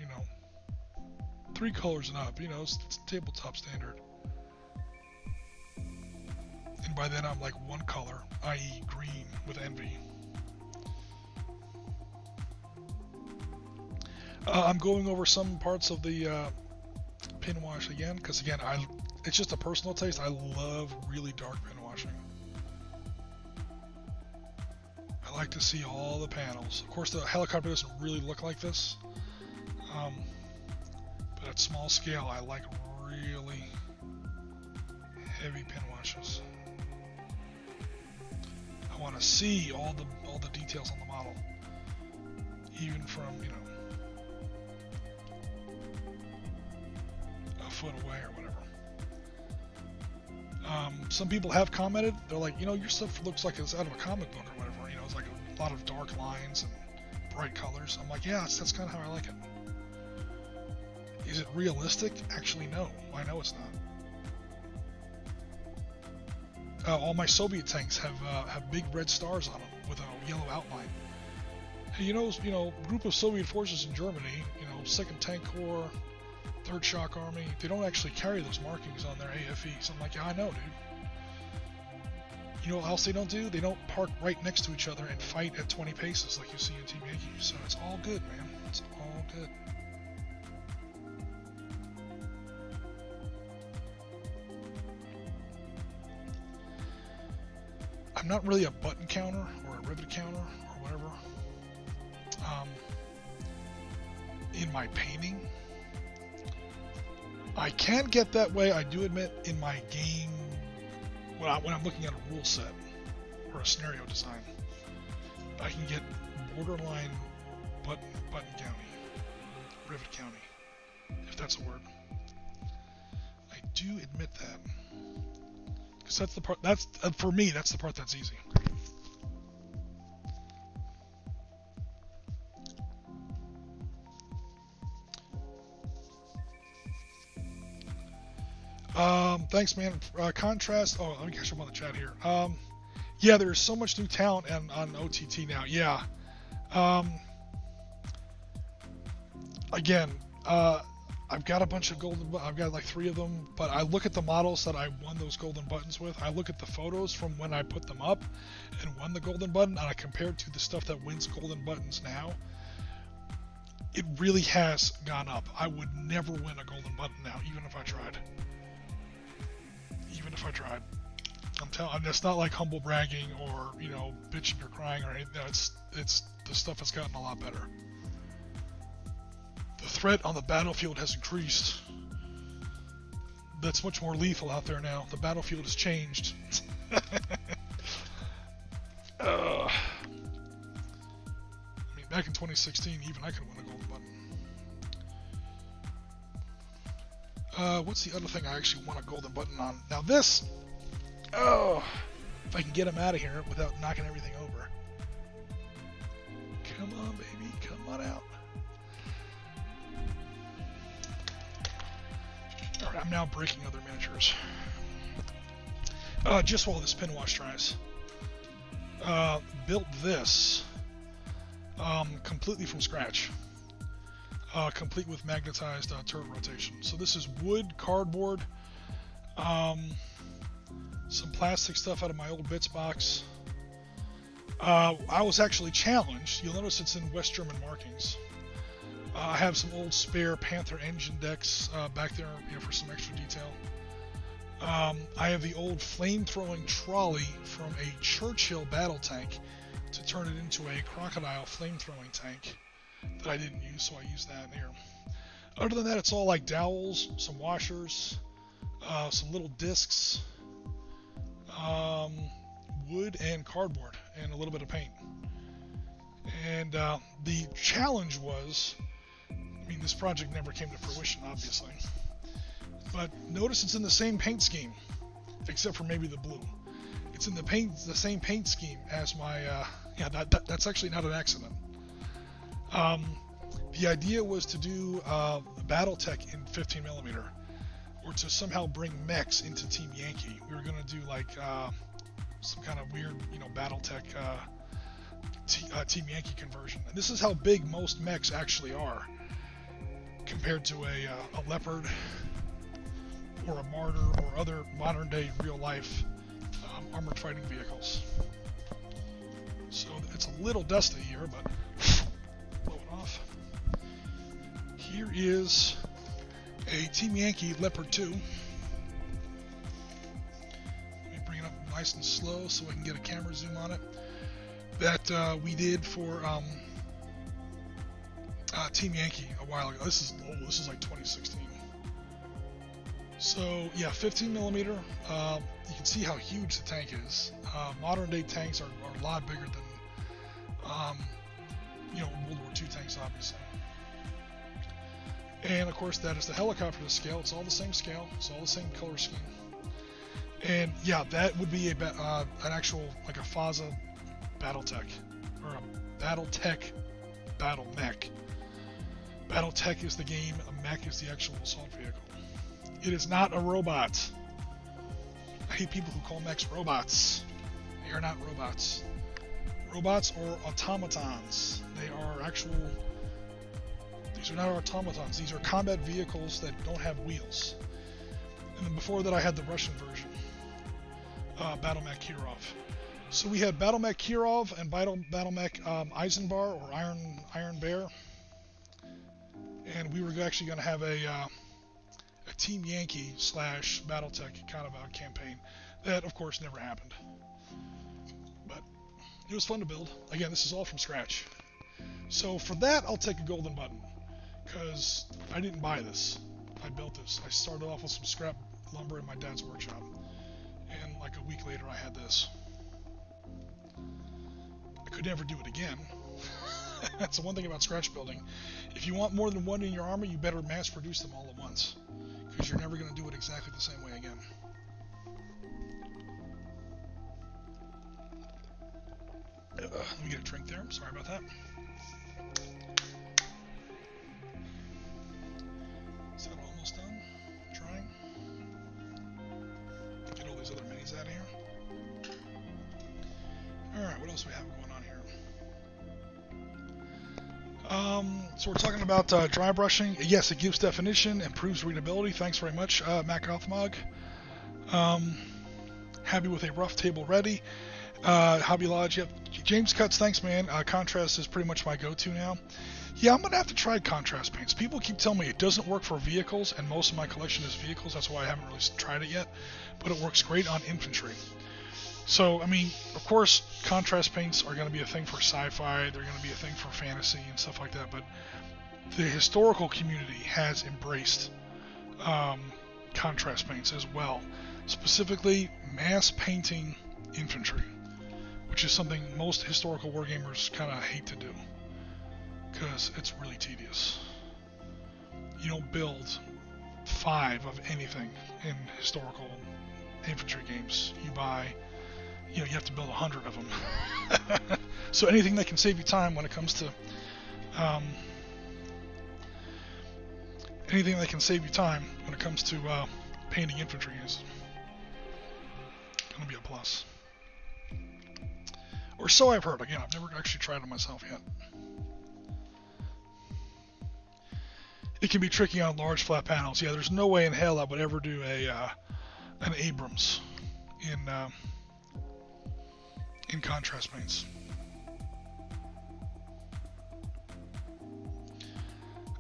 3 colors and up, you know, it's tabletop standard. And by then I'm like 1 color, i.e. green with envy. I'm going over some parts of the pin wash again, because again, it's just a personal taste. I love really dark pin washing. I like to see all the panels. Of course, the helicopter doesn't really look like this, but at small scale, I like really heavy pin washes. I want to see all the details on the model, even from, you know, a foot away or whatever. Some people have commented, they're like, you know, your stuff looks like it's out of a comic book or whatever, you know, it's like a lot of dark lines and bright colors. I'm like, yeah, that's kind of how I like it. Is it realistic? Actually, no. I know it's not. All my Soviet tanks have big red stars on them with a yellow outline. Hey, you know, group of Soviet forces in Germany, you know, 2nd Tank Corps, 3rd Shock Army, they don't actually carry those markings on their AFEs. I'm like, yeah, I know, dude. You know what else they don't do? They don't park right next to each other and fight at 20 paces like you see in Team Yankee. So it's all good, man. It's all good. I'm not really a button counter or a rivet counter or whatever. In my painting, I can get that way, I do admit, in my game when I'm looking at a rule set or a scenario design. I can get borderline button county, rivet county, if that's a word. I do admit that, because that's the part that's for me. That's the part that's easy. Thanks, man. Contrast. Oh, let me catch up on the chat here. Yeah, there's so much new talent on OTT now. Yeah. Again, I've got a bunch of golden. I've got like 3 of them. But I look at the models that I won those golden buttons with. I look at the photos from when I put them up and won the golden button, and I compare it to the stuff that wins golden buttons now. It really has gone up. I would never win a golden button now, even if I tried. I'm telling. It's not like humble bragging or, you know, bitching or crying or anything. No, it's the stuff has gotten a lot better. The threat on the battlefield has increased. That's much more lethal out there now. The battlefield has changed. I mean, back in 2016, even I could win a golden button. What's the other thing I actually won a golden button on? Now this, if I can get him out of here without knocking everything over. Come on, baby, come on out. Alright, I'm now breaking other miniatures. Just while this pin wash dries. Built this completely from scratch. Complete with magnetized turret rotation. So this is wood, cardboard, some plastic stuff out of my old bits box. I was actually challenged. You'll notice it's in West German markings. I have some old spare Panther engine decks back there, you know, for some extra detail. I have the old flame-throwing trolley from a Churchill battle tank to turn it into a crocodile flame-throwing tank that I didn't use, so I used that here. Other than that, it's all like dowels, some washers, some little discs, wood and cardboard, and a little bit of paint. And the challenge was, I mean, this project never came to fruition, obviously, but notice it's in the same paint scheme, except for maybe the blue. It's in the same paint scheme as my, yeah, that's actually not an accident. The idea was to do BattleTech in 15mm, or to somehow bring mechs into Team Yankee. We were going to do like some kind of weird, you know, BattleTech Team Yankee conversion. And this is how big most mechs actually are, compared to a Leopard or a Martyr or other modern day real life armored fighting vehicles. So it's a little dusty here, but blow it off. Here is a Team Yankee Leopard 2. Let me bring it up nice and slow so I can get a camera zoom on it. That we did for Team Yankee a while ago. This is like 2016. So yeah, 15 millimeter. You can see how huge the tank is. Modern day tanks are a lot bigger than World War II tanks, obviously. And of course, that is the helicopter scale. It's all the same scale. It's all the same color scheme. And yeah, that would be an actual, like a FASA Battletech, or a Battletech battle mech. Battletech is the game, a mech is the actual assault vehicle. It is not a robot. I hate people who call mechs robots. They are not robots. Robots or automatons. They are actual... These are not automatons. These are combat vehicles that don't have wheels. And then before that I had the Russian version. Battlemech Kirov. So we had Battlemech Kirov and Battlemech Eisenbar or Iron Bear. And we were actually going to have a Team Yankee / Battletech kind of a campaign. That, of course, never happened. But it was fun to build. Again, this is all from scratch. So for that, I'll take a golden button. Because I didn't buy this. I built this. I started off with some scrap lumber in my dad's workshop. And like a week later, I had this. I could never do it again. That's the one thing about scratch building. If you want more than one in your army, you better mass produce them all at once. Because you're never going to do it exactly the same way again. Let me get a drink there. Sorry about that. Is that almost done? Trying. Get all these other minis out of here. Alright, what else do we have going on here? So we're talking about dry brushing. Yes, it gives definition, improves readability. Thanks very much, Mac Althmog. Happy with a rough table ready. Hobby Lodge, yep. James Cuts, thanks man. Contrast is pretty much my go-to now. Yeah, I'm going to have to try contrast paints. People keep telling me it doesn't work for vehicles, and most of my collection is vehicles. That's why I haven't really tried it yet. But it works great on infantry. So, I mean, of course, contrast paints are going to be a thing for sci-fi. They're going to be a thing for fantasy and stuff like that. But the historical community has embraced contrast paints as well. Specifically, mass painting infantry, which is something most historical wargamers kind of hate to do because it's really tedious. You don't build 5 of anything in historical infantry games. You buy, you have to build 100 of them. So anything that can save you time when it comes to painting infantry is going to be a plus. Or so I've heard. Again, I've never actually tried it myself yet. It can be tricky on large flat panels. Yeah, there's no way in hell I would ever do an Abrams in contrast paints.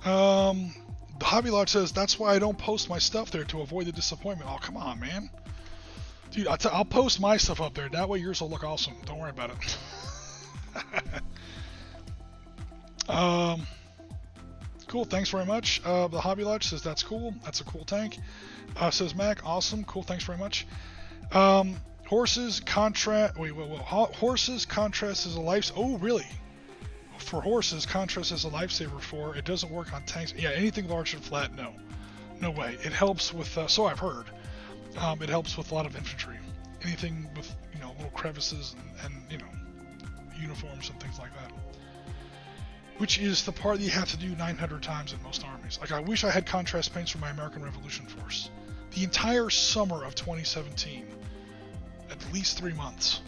The Hobby Lodge says, that's why I don't post my stuff there, to avoid the disappointment. Oh, come on, man. Dude, I'll post my stuff up there. That way yours will look awesome. Don't worry about it. Cool, thanks very much. The Hobby Lodge says, that's cool. That's a cool tank. Says Mac, awesome. Cool, thanks very much. Horses, contrast... Wait, horses, contrast is a life... Oh, really? For horses, contrast is a lifesaver for... It doesn't work on tanks. Yeah, anything large and flat, no. No way. It helps with... so I've heard. It helps with a lot of infantry. Anything with, little crevices and uniforms and things like that. Which is the part that you have to do 900 times in most armies. Like, I wish I had contrast paints for my American Revolution Force. The entire summer of 2017, at least 3 months,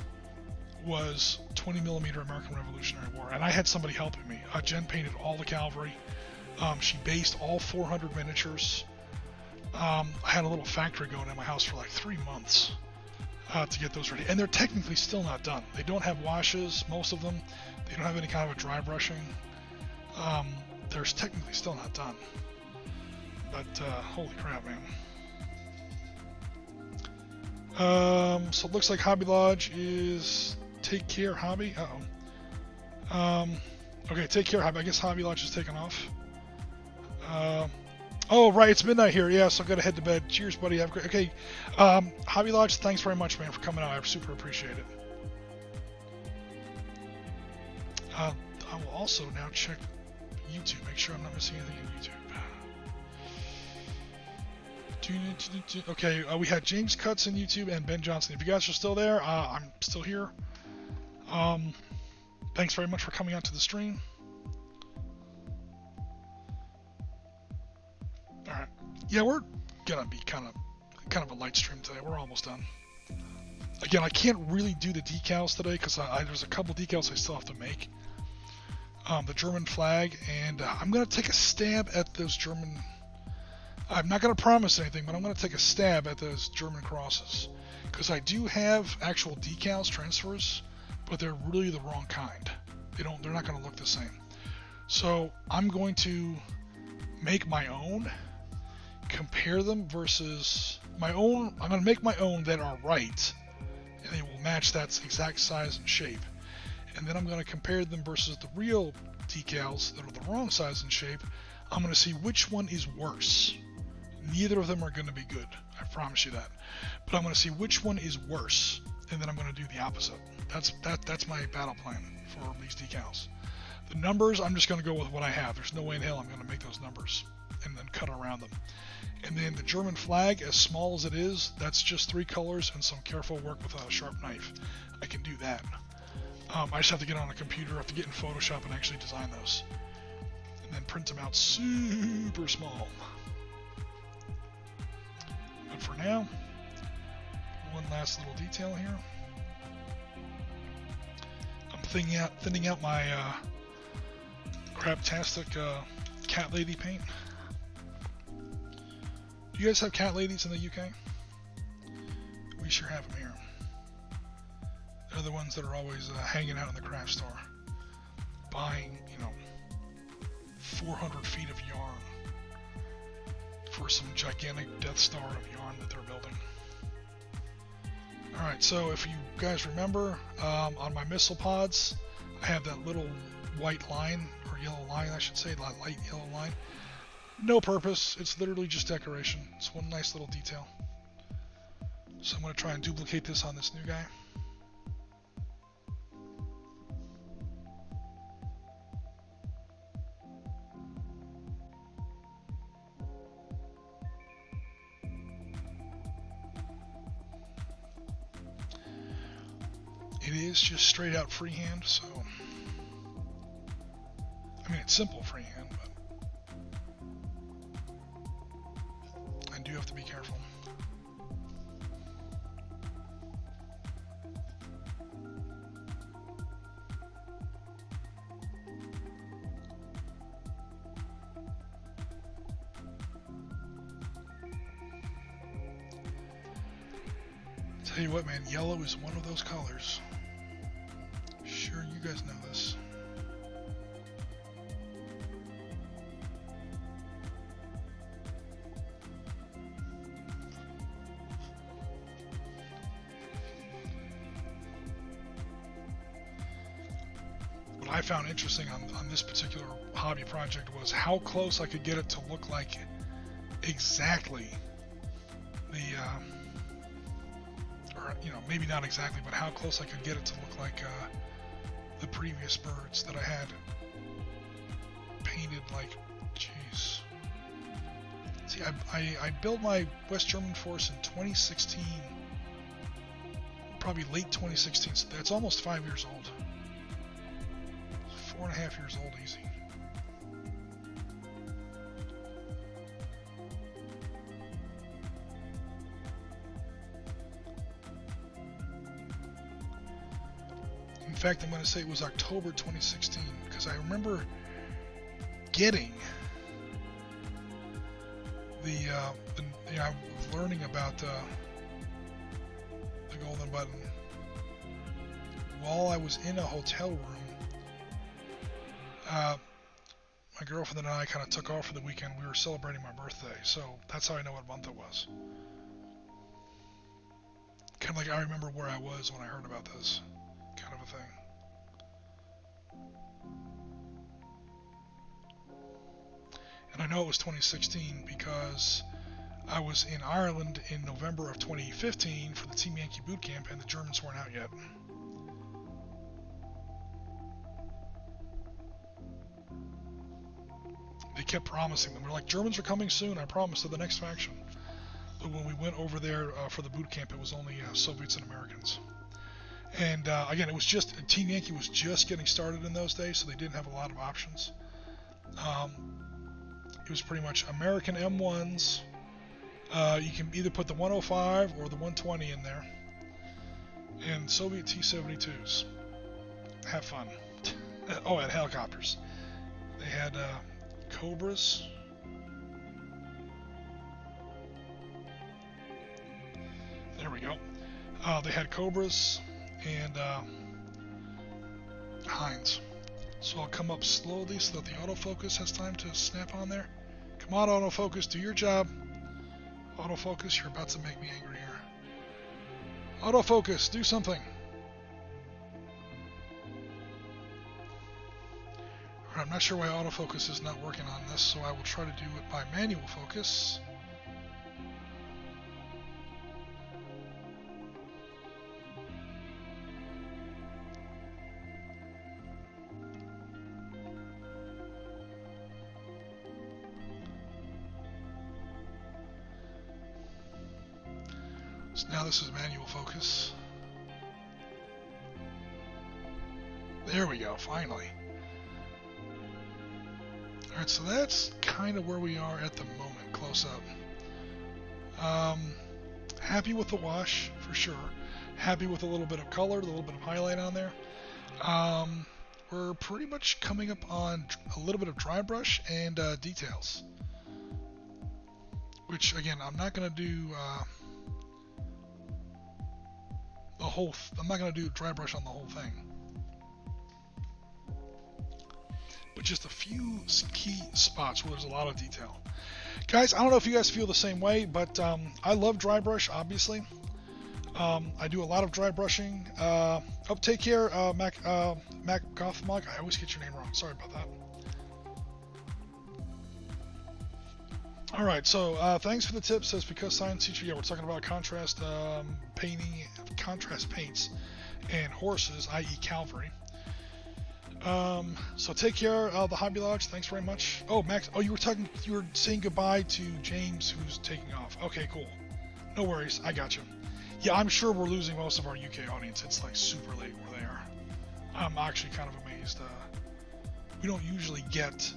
was 20mm American Revolutionary War. And I had somebody helping me. Jen painted all the cavalry. She based all 400 miniatures. I had a little factory going in my house for like 3 months to get those ready, and they're technically still not done. They don't have washes, most of them. They don't have any kind of a dry brushing. They're technically still not done. But holy crap, man. So it looks like Hobby Lodge is Take Care Hobby. Okay, Take Care Hobby. I guess Hobby Lodge is taking off. Oh, right, it's midnight here. Yeah, so I gotta head to bed. Cheers, buddy. Have a great. Okay, Hobby Lodge. Thanks very much, man, for coming out. I super appreciate it. I will also now check YouTube. Make sure I'm not missing anything on YouTube. Okay, we had James Cuts in YouTube and Ben Johnson. If you guys are still there, I'm still here. Thanks very much for coming out to the stream. Alright. Yeah, we're gonna be kind of a light stream today. We're almost done. Again, I can't really do the decals today because there's a couple decals I still have to make. The German flag, and I'm gonna take a stab at those German. I'm not gonna promise anything, but I'm gonna take a stab at those German crosses because I do have actual decals transfers, but they're really the wrong kind. They're not gonna look the same. So I'm going to make my own. Compare them versus my own. I'm going to make my own that are right, and they will match that exact size and shape. And then I'm going to compare them versus the real decals that are the wrong size and shape. I'm going to see which one is worse. Neither of them are going to be good. I promise you that. But I'm going to see which one is worse, and then I'm going to do the opposite. That's my battle plan for these decals. The numbers, I'm just going to go with what I have. There's no way in hell I'm going to make those numbers and then cut around them. And then the German flag, as small as it is, that's just 3 colors and some careful work with a sharp knife. I can do that. I just have to get on a computer, I have to get in Photoshop and actually design those. And then print them out super small. But for now, one last little detail here. I'm thinning out my craptastic cat lady paint. Do you guys have cat ladies in the UK? We sure have them here. They're the ones that are always hanging out in the craft store, buying, 400 feet of yarn for some gigantic Death Star of yarn that they're building. Alright, so if you guys remember, on my missile pods, I have that little white line, or yellow line I should say, light yellow line. No purpose, it's literally just decoration. It's one nice little detail. So I'm going to try and duplicate this on this new guy. It is just straight out freehand, so I mean it's simple freehand, but I do have to be careful. Tell you what, man, yellow is one of those colors. Sure, you guys know this. What I found interesting on this particular hobby project was how close I could get it to look like exactly the maybe not exactly, but how close I could get it to look like the previous birds that I had painted. Like, jeez. See, I built my West German force in 2016, probably late 2016, so that's almost 5 years old. 4.5 years old, easy. In fact, I'm going to say it was October 2016 because I remember getting I'm learning about the golden button while I was in a hotel room. My girlfriend and I kind of took off for the weekend. We were celebrating my birthday, so that's how I know what month it was. Kind of like I remember where I was when I heard about this kind of a thing. And I know it was 2016 because I was in Ireland in November of 2015 for the Team Yankee boot camp, and the Germans weren't out yet. They kept promising them. They're like, Germans are coming soon, I promise, to the next faction. But when we went over there for the boot camp, it was only Soviets and Americans. And again, it was just, Team Yankee was just getting started in those days, so they didn't have a lot of options. It was pretty much American M1s. You can either put the 105 or the 120 in there. And Soviet T-72s. Have fun. Oh, and helicopters. They had Cobras. There we go. They had Cobras and Heinz. So I'll come up slowly so that the autofocus has time to snap on there. Come on, autofocus, do your job. Autofocus, you're about to make me angry here. Autofocus, do something. Alright, I'm not sure why autofocus is not working on this, so I will try to do it by manual focus. So now this is manual focus. There we go, finally. Alright, so that's kind of where we are at the moment, close up. Happy with the wash, for sure. Happy with a little bit of color, a little bit of highlight on there. We're pretty much coming up on a little bit of dry brush and details. Which, again, I'm not going to do... I'm not going to do dry brush on the whole thing, but just a few key spots where there's a lot of detail. Guys, I don't know if you guys feel the same way, but I love dry brush, obviously. I do a lot of dry brushing. Take care, Mac Gothmog. I always get your name wrong. Sorry about that. Alright, so thanks for the tip. Says because science teacher, yeah, we're talking about contrast painting, contrast paints, and horses, i.e. cavalry. So take care of the Hobby Lodge. Thanks very much. Oh, Max. Oh, you were saying goodbye to James, who's taking off. Okay, cool. No worries. I got you. Yeah, I'm sure we're losing most of our UK audience. It's like super late where they are. I'm actually kind of amazed. We don't usually get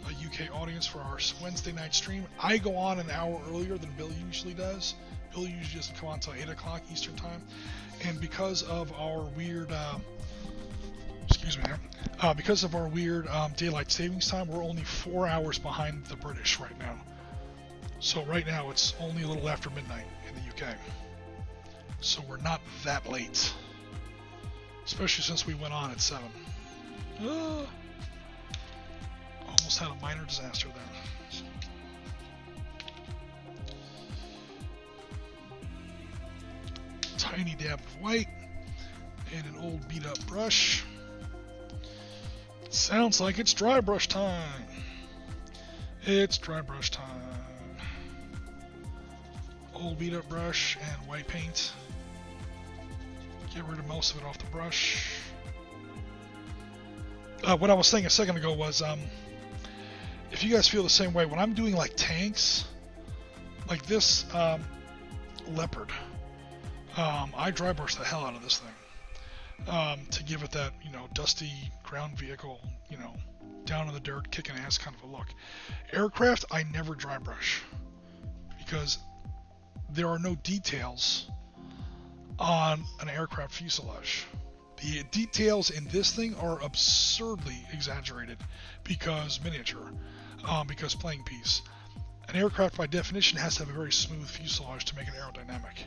a UK audience for our Wednesday night stream. I go on an hour earlier than Bill usually does. Bill usually doesn't come on until 8 o'clock Eastern time. And because of our weird, because of our weird daylight savings time, we're only 4 hours behind the British right now. So right now it's only a little after midnight in the UK. So we're not that late. Especially since we went on at 7. Almost had a minor disaster there. Tiny dab of white and an old beat up brush. Sounds like it's dry brush time. It's dry brush time. Old beat up brush and white paint. Get rid of most of it off the brush. What I was saying a second ago was, if you guys feel the same way, when I'm doing like tanks, like this Leopard, I dry brush the hell out of this thing to give it that, dusty ground vehicle, down in the dirt, kicking ass kind of a look. Aircraft, I never dry brush because there are no details on an aircraft fuselage. The details in this thing are absurdly exaggerated because miniature, because playing piece. An aircraft by definition has to have a very smooth fuselage to make it aerodynamic.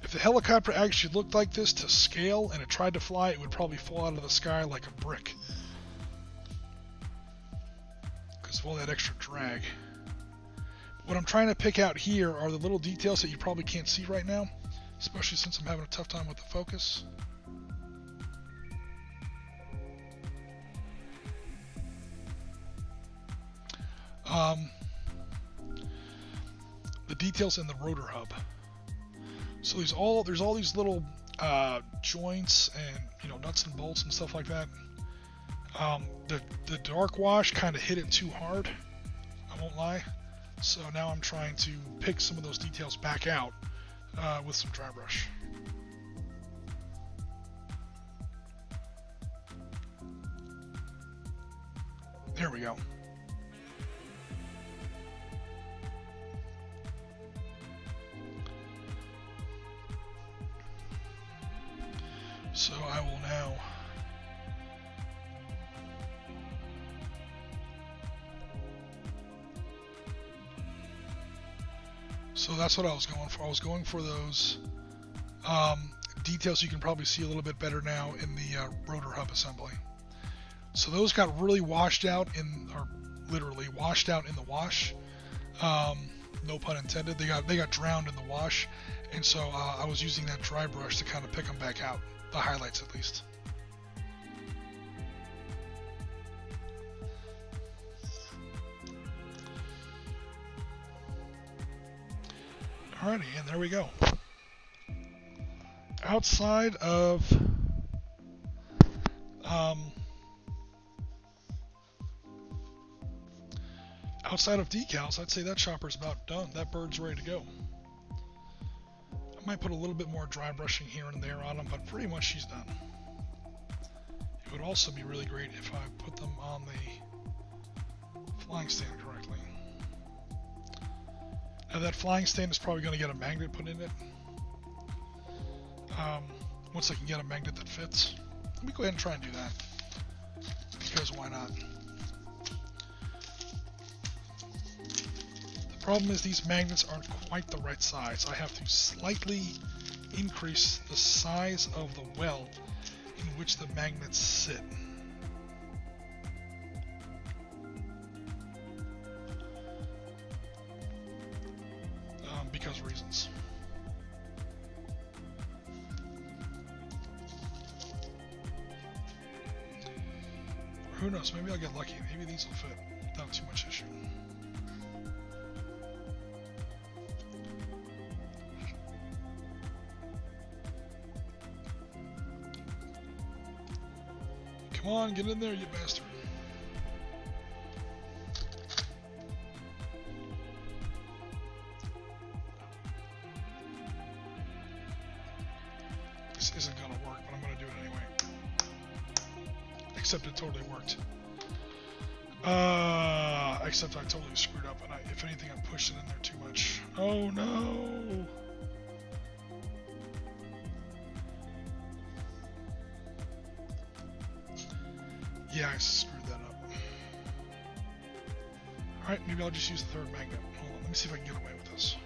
If the helicopter actually looked like this to scale and it tried to fly, it would probably fall out of the sky like a brick. Because of all that extra drag. What I'm trying to pick out here are the little details that you probably can't see right now, especially since I'm having a tough time with the focus. The details in the rotor hub. So there's all these little joints and nuts and bolts and stuff like that. The dark wash kind of hit it too hard, I won't lie. So now I'm trying to pick some of those details back out with some dry brush. There we go. So I will now So that's what I was going for. I was going for those details you can probably see a little bit better now in the rotor hub assembly. So those got really washed out or literally washed out in the wash. No pun intended. They got drowned in the wash, and so I was using that dry brush to kind of pick them back out, the highlights at least. Alrighty, and there we go. Outside of decals, I'd say that chopper's about done. That bird's ready to go. I might put a little bit more dry brushing here and there on them, but pretty much she's done. It would also be really great if I put them on the flying stand correctly. Now that flying stand is probably going to get a magnet put in it. Once I can get a magnet that fits. Let me go ahead and try and do that. Because why not? The problem is these magnets aren't quite the right size. I have to slightly increase the size of the well in which the magnets sit. Because reasons. Or who knows, maybe I'll get lucky. Maybe these will fit without too much issue. Come on, get in there, you bastard. This isn't gonna work, but I'm gonna do it anyway. Except it totally worked. Except I totally screwed up, and if anything, I pushed it in there too much. Oh no! Yeah, I screwed that up. Alright, maybe I'll just use the third magnet. Hold on, let me see if I can get away with this.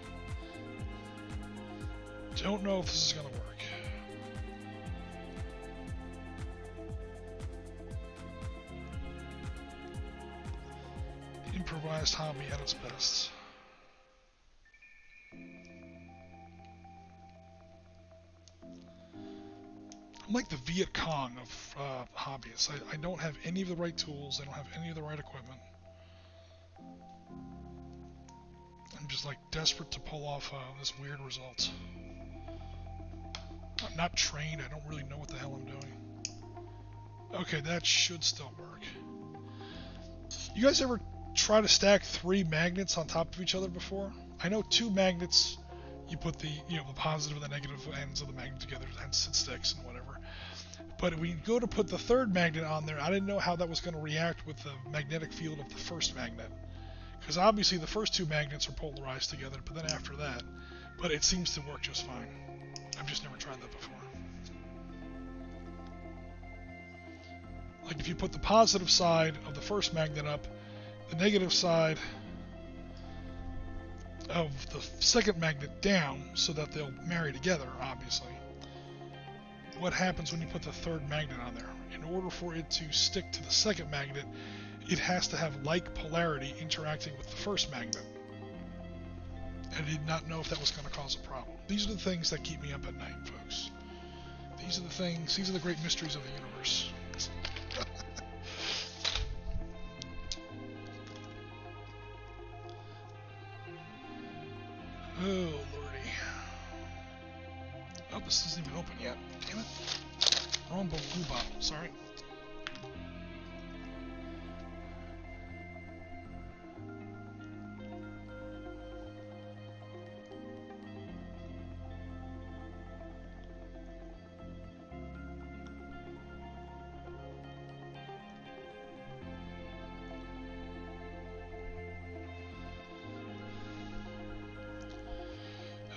Don't know if this is gonna work. Improvised hobby at its best. I'm like the Viet Cong of hobbyists. I don't have any of the right tools. I don't have any of the right equipment. I'm just like desperate to pull off this weird result. I'm not trained. I don't really know what the hell I'm doing. Okay, that should still work. You guys ever try to stack 3 magnets on top of each other before? I know 2 magnets, you put the the positive and the negative ends of the magnet together, hence it sticks and whatever. But when you go to put the third magnet on there, I didn't know how that was going to react with the magnetic field of the first magnet. Because obviously the first 2 magnets are polarized together, but then after that, but it seems to work just fine. I've just never tried that before. Like if you put the positive side of the first magnet up, the negative side of the second magnet down so that they'll marry together, obviously. What happens when you put the third magnet on there? In order for it to stick to the second magnet, it has to have like polarity interacting with the first magnet. And I did not know if that was going to cause a problem. These are the things that keep me up at night, folks. These are the things, these are the great mysteries of the universe. Oh, lordy. Oh, this isn't even open yet. Damn it. Wrong blue bottle, sorry.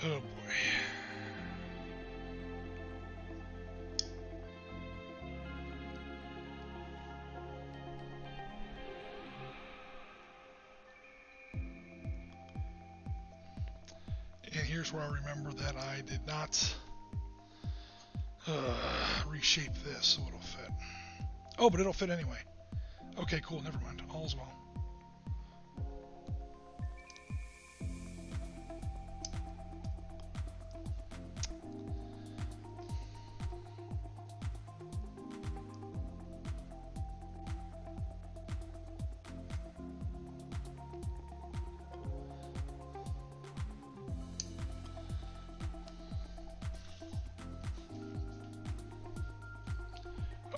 Oh boy. And here's where I remember that I did not reshape this so it'll fit. Oh, but it'll fit anyway. Okay, cool, never mind. All's well.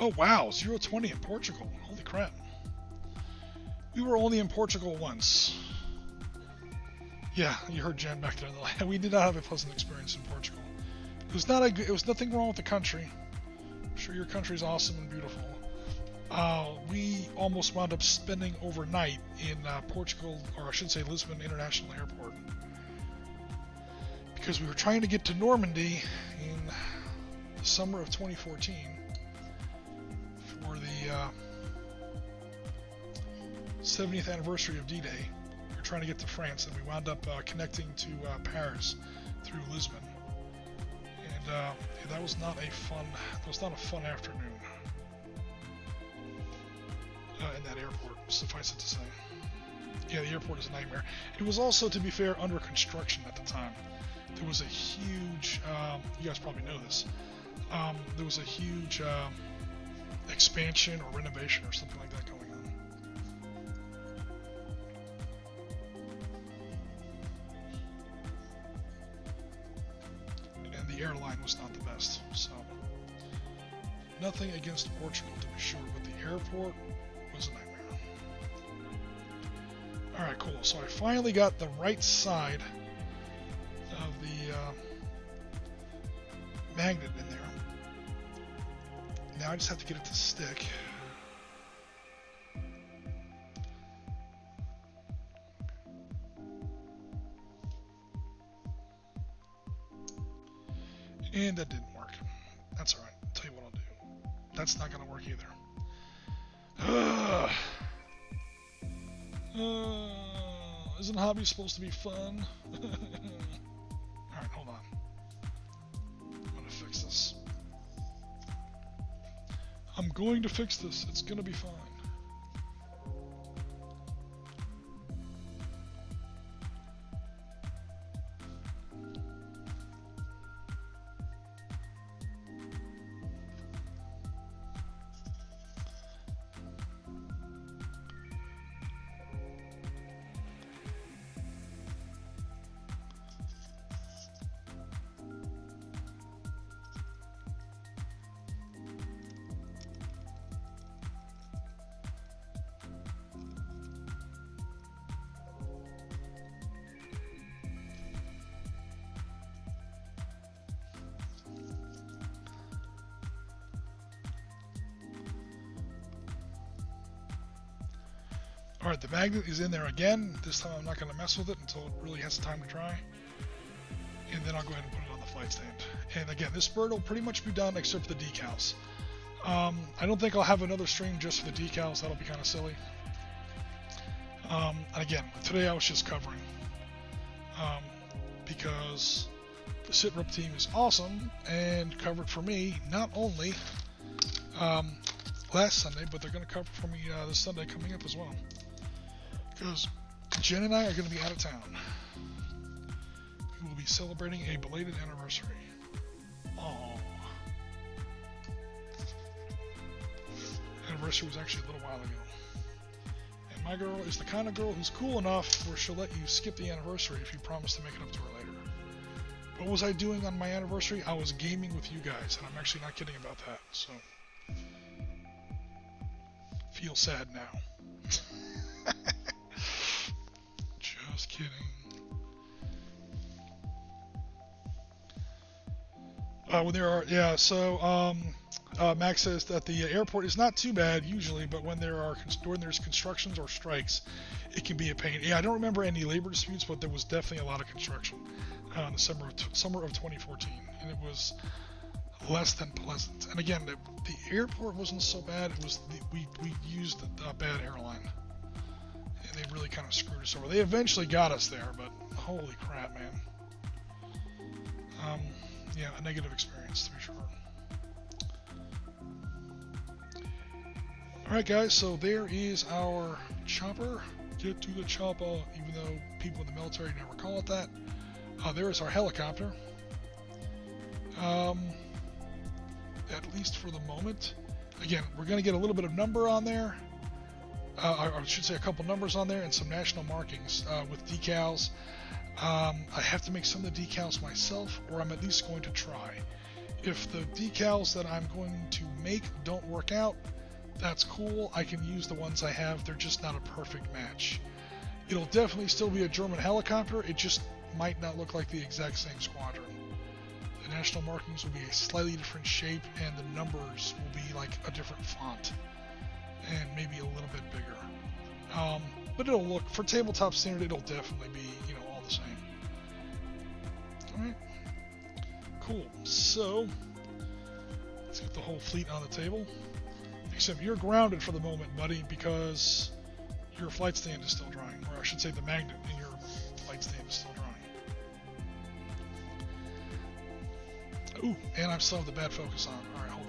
Oh wow, 0-20 in Portugal. Holy crap. We were only in Portugal once. Yeah, you heard Jen back there. We did not have a pleasant experience in Portugal. It was nothing wrong with the country. I'm sure your country's awesome and beautiful. We almost wound up spending overnight in Portugal, or I should say Lisbon International Airport. Because we were trying to get to Normandy in the summer of 2014. For the 70th anniversary of D-Day. We were trying to get to France, and we wound up connecting to Paris through Lisbon. And that was not a fun afternoon in that airport, suffice it to say. Yeah, the airport is a nightmare. It was also, to be fair, under construction at the time. There was a huge, you guys probably know this, there was a huge expansion or renovation or something like that going on. And the airline was not the best, so nothing against Portugal to be sure, but the airport was a nightmare. Alright, cool. So I finally got the right side of the magnet in there. Now I just have to get it to stick. And that didn't work. That's alright. I'll tell you what I'll do. That's not going to work either. Isn't hobby supposed to be fun? Alright, hold on. I'm going to fix this. I'm going to fix this. It's going to be fine. Alright, the magnet is in there again. This time I'm not going to mess with it until it really has time to dry. And then I'll go ahead and put it on the flight stand. And again, this bird will pretty much be done except for the decals. I don't think I'll have another stream just for the decals. That'll be kind of silly. And again, today I was just covering. because the Sitrep team is awesome and covered for me not only last Sunday, but they're going to cover for me this Sunday coming up as well. Because Jen and I are going to be out of town. We will be celebrating a belated anniversary. Aww. Anniversary was actually a little while ago. And my girl is the kind of girl who's cool enough where she'll let you skip the anniversary if you promise to make it up to her later. What was I doing on my anniversary? I was gaming with you guys, and I'm actually not kidding about that, so feel sad now. Just kidding. When there are, yeah, so Max says that the airport is not too bad usually, but when there's constructions or strikes, it can be a pain. Yeah, I don't remember any labor disputes, but there was definitely a lot of construction in the summer of 2014, and it was less than pleasant. And again, the airport wasn't so bad. It was we used a bad airline, and they really kind of screwed us over. They eventually got us there, but holy crap, man. Yeah, a negative experience to be sure. Alright guys, so there is our chopper. Get to the chopper, even though people in the military never call it that. There is our helicopter. At least for the moment. Again, we're going to get a little bit of number on there. Or I should say a couple numbers on there and some national markings with decals. I have to make some of the decals myself, or I'm at least going to try. If the decals that I'm going to make don't work out, that's cool. I can use the ones I have. They're just not a perfect match. It'll definitely still be a German helicopter. It just might not look like the exact same squadron. The national markings will be a slightly different shape, and the numbers will be like a different font and maybe a little bit bigger. But it'll look, for tabletop standard, it'll definitely be, all the same. Alright. Cool. So, let's get the whole fleet on the table. Except you're grounded for the moment, buddy, because your flight stand is still drying. Or I should say the magnet in your flight stand is still drying. Ooh, and I still have the bad focus on. Alright, hold